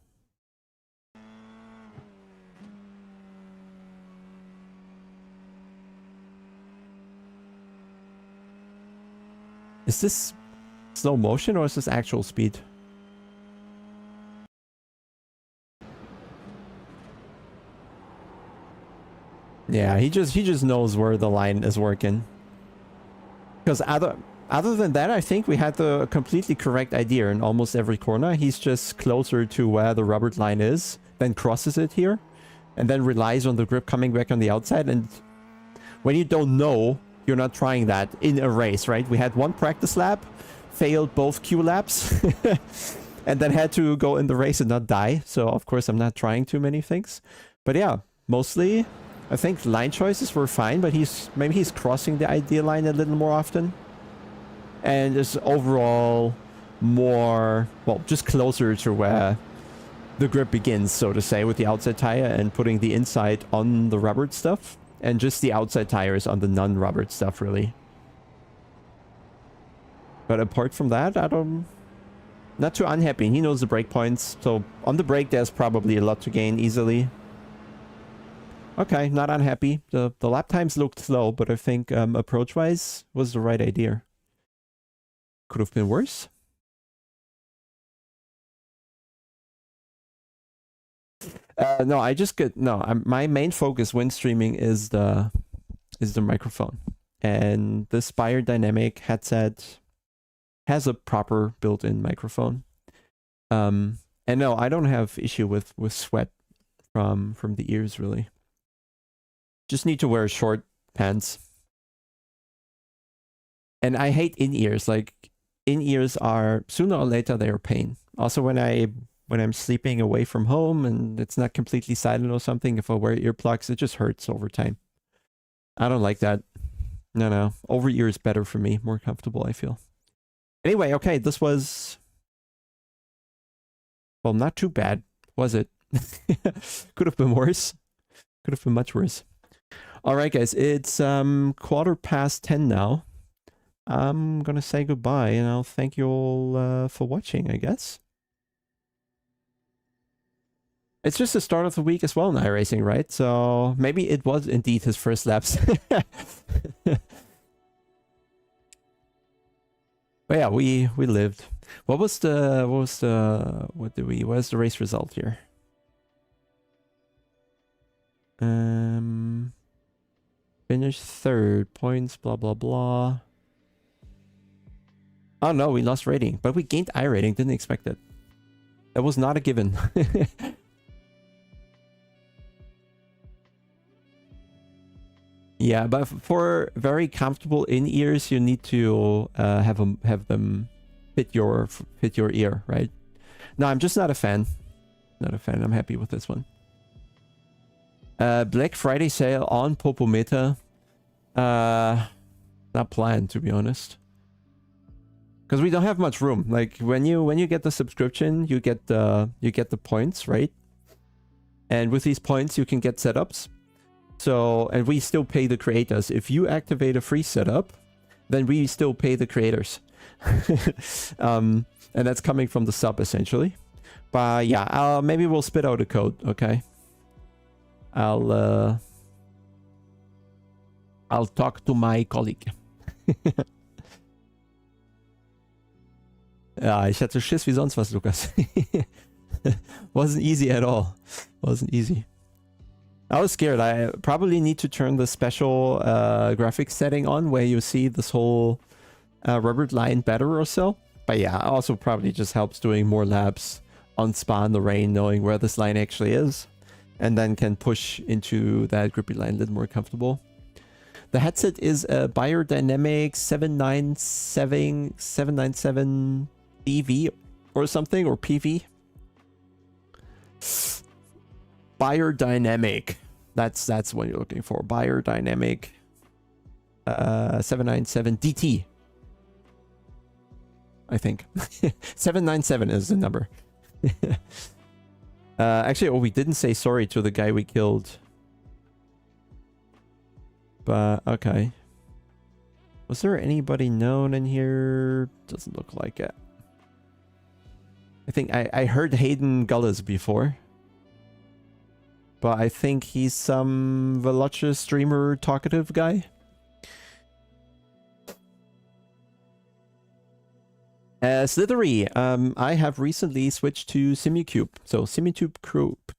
Is this slow motion or is this actual speed? Yeah, he just knows where the line is working. Because other than that, I think we had the completely correct idea in almost every corner. He's just closer to where the rubber line is, then crosses it here, and then relies on the grip coming back on the outside. And when you don't know, you're not trying that in a race, right? We had one practice lap, failed both Q laps, and then had to go in the race and not die. So, of course, I'm not trying too many things. But yeah, mostly, I think line choices were fine, but maybe he's crossing the ideal line a little more often. And is overall more, well, just closer to where the grip begins, so to say, with the outside tire and putting the inside on the rubbered stuff. And just the outside tires on the non-rubbered stuff, really. But apart from that, not too unhappy. He knows the brake points, so on the brake there's probably a lot to gain easily. Okay, not unhappy. The lap times looked slow, but I think approach-wise was the right idea. Could have been worse. No, I just get my main focus when streaming is the microphone, and this Spire Dynamic headset has a proper built-in microphone. And no, I don't have issue with sweat from the ears really. Just need to wear short pants. And I hate in-ears. Like, in-ears are sooner or later they are pain. Also when I'm sleeping away from home and it's not completely silent or something, if I wear earplugs, it just hurts over time. I don't like that. No. Over ear is better for me. More comfortable, I feel. Anyway, okay, this was... well, not too bad, was it? Could have been worse. Could have been much worse. Alright, guys, it's 10:15 now. I'm gonna say goodbye, and I'll thank you all for watching, I guess. It's just the start of the week as well in iRacing, right? So maybe it was indeed his first laps. But yeah, we lived. Where's the race result here? Finished third, points, blah blah blah. Oh no, we lost rating, but we gained iRating. Didn't expect it. That was not a given. Yeah, but for very comfortable in-ears, you need to have them fit your ear, right? No, I'm just not a fan. Not a fan. I'm happy with this one. Black Friday sale on Popometer. Not planned, to be honest. Because we don't have much room. Like when you get the subscription, you get the points, right? And with these points, you can get setups. So, and we still pay the creators. If you activate a free setup, then we still pay the creators. And that's coming from the sub essentially. But yeah, maybe we'll spit out a code. Okay. I'll talk to my colleague. Ja, ich hatte Schiss wie sonst was, Lukas. Wasn't easy at all. Wasn't easy. I was scared. I probably need to turn the special graphics setting on where you see this whole rubbered line better or so. But yeah, also probably just helps doing more laps on spa in the rain, knowing where this line actually is. And then can push into that grippy line a little more comfortable. The headset is a Biodynamic 797 DV or something, or PV. Biodynamic. That's what you're looking for. Biodynamic 797 DT. I think 797 is the number. Actually, oh, we didn't say sorry to the guy we killed. But okay. Was there anybody known in here? Doesn't look like it. I think I heard Hayden Gullis before. But I think he's some Veloce streamer talkative guy. Slithery, I have recently switched to SimuCube. So SimuCube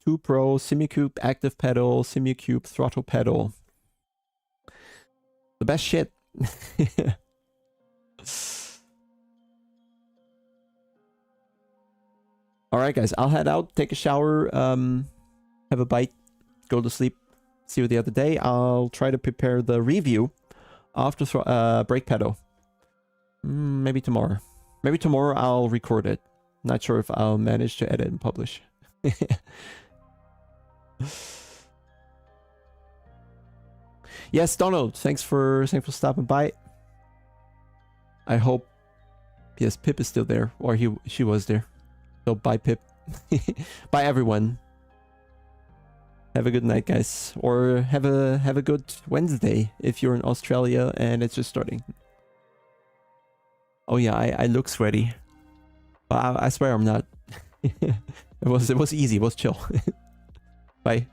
2 Pro, SimuCube Active Pedal, SimuCube Throttle Pedal. The best shit. Alright guys, I'll head out, take a shower, have a bite, go to sleep. See you the other day. I'll try to prepare the review of the brake pedal. Maybe tomorrow. Maybe tomorrow I'll record it. Not sure if I'll manage to edit and publish. Yes, Donald, thanks for stopping by. I hope, yes, Pip is still there, or she was there. So bye, Pip. Bye, everyone. Have a good night, guys, or have a good Wednesday if you're in Australia and it's just starting. Oh yeah, I look sweaty, but I swear I'm not. It was easy, it was chill. Bye.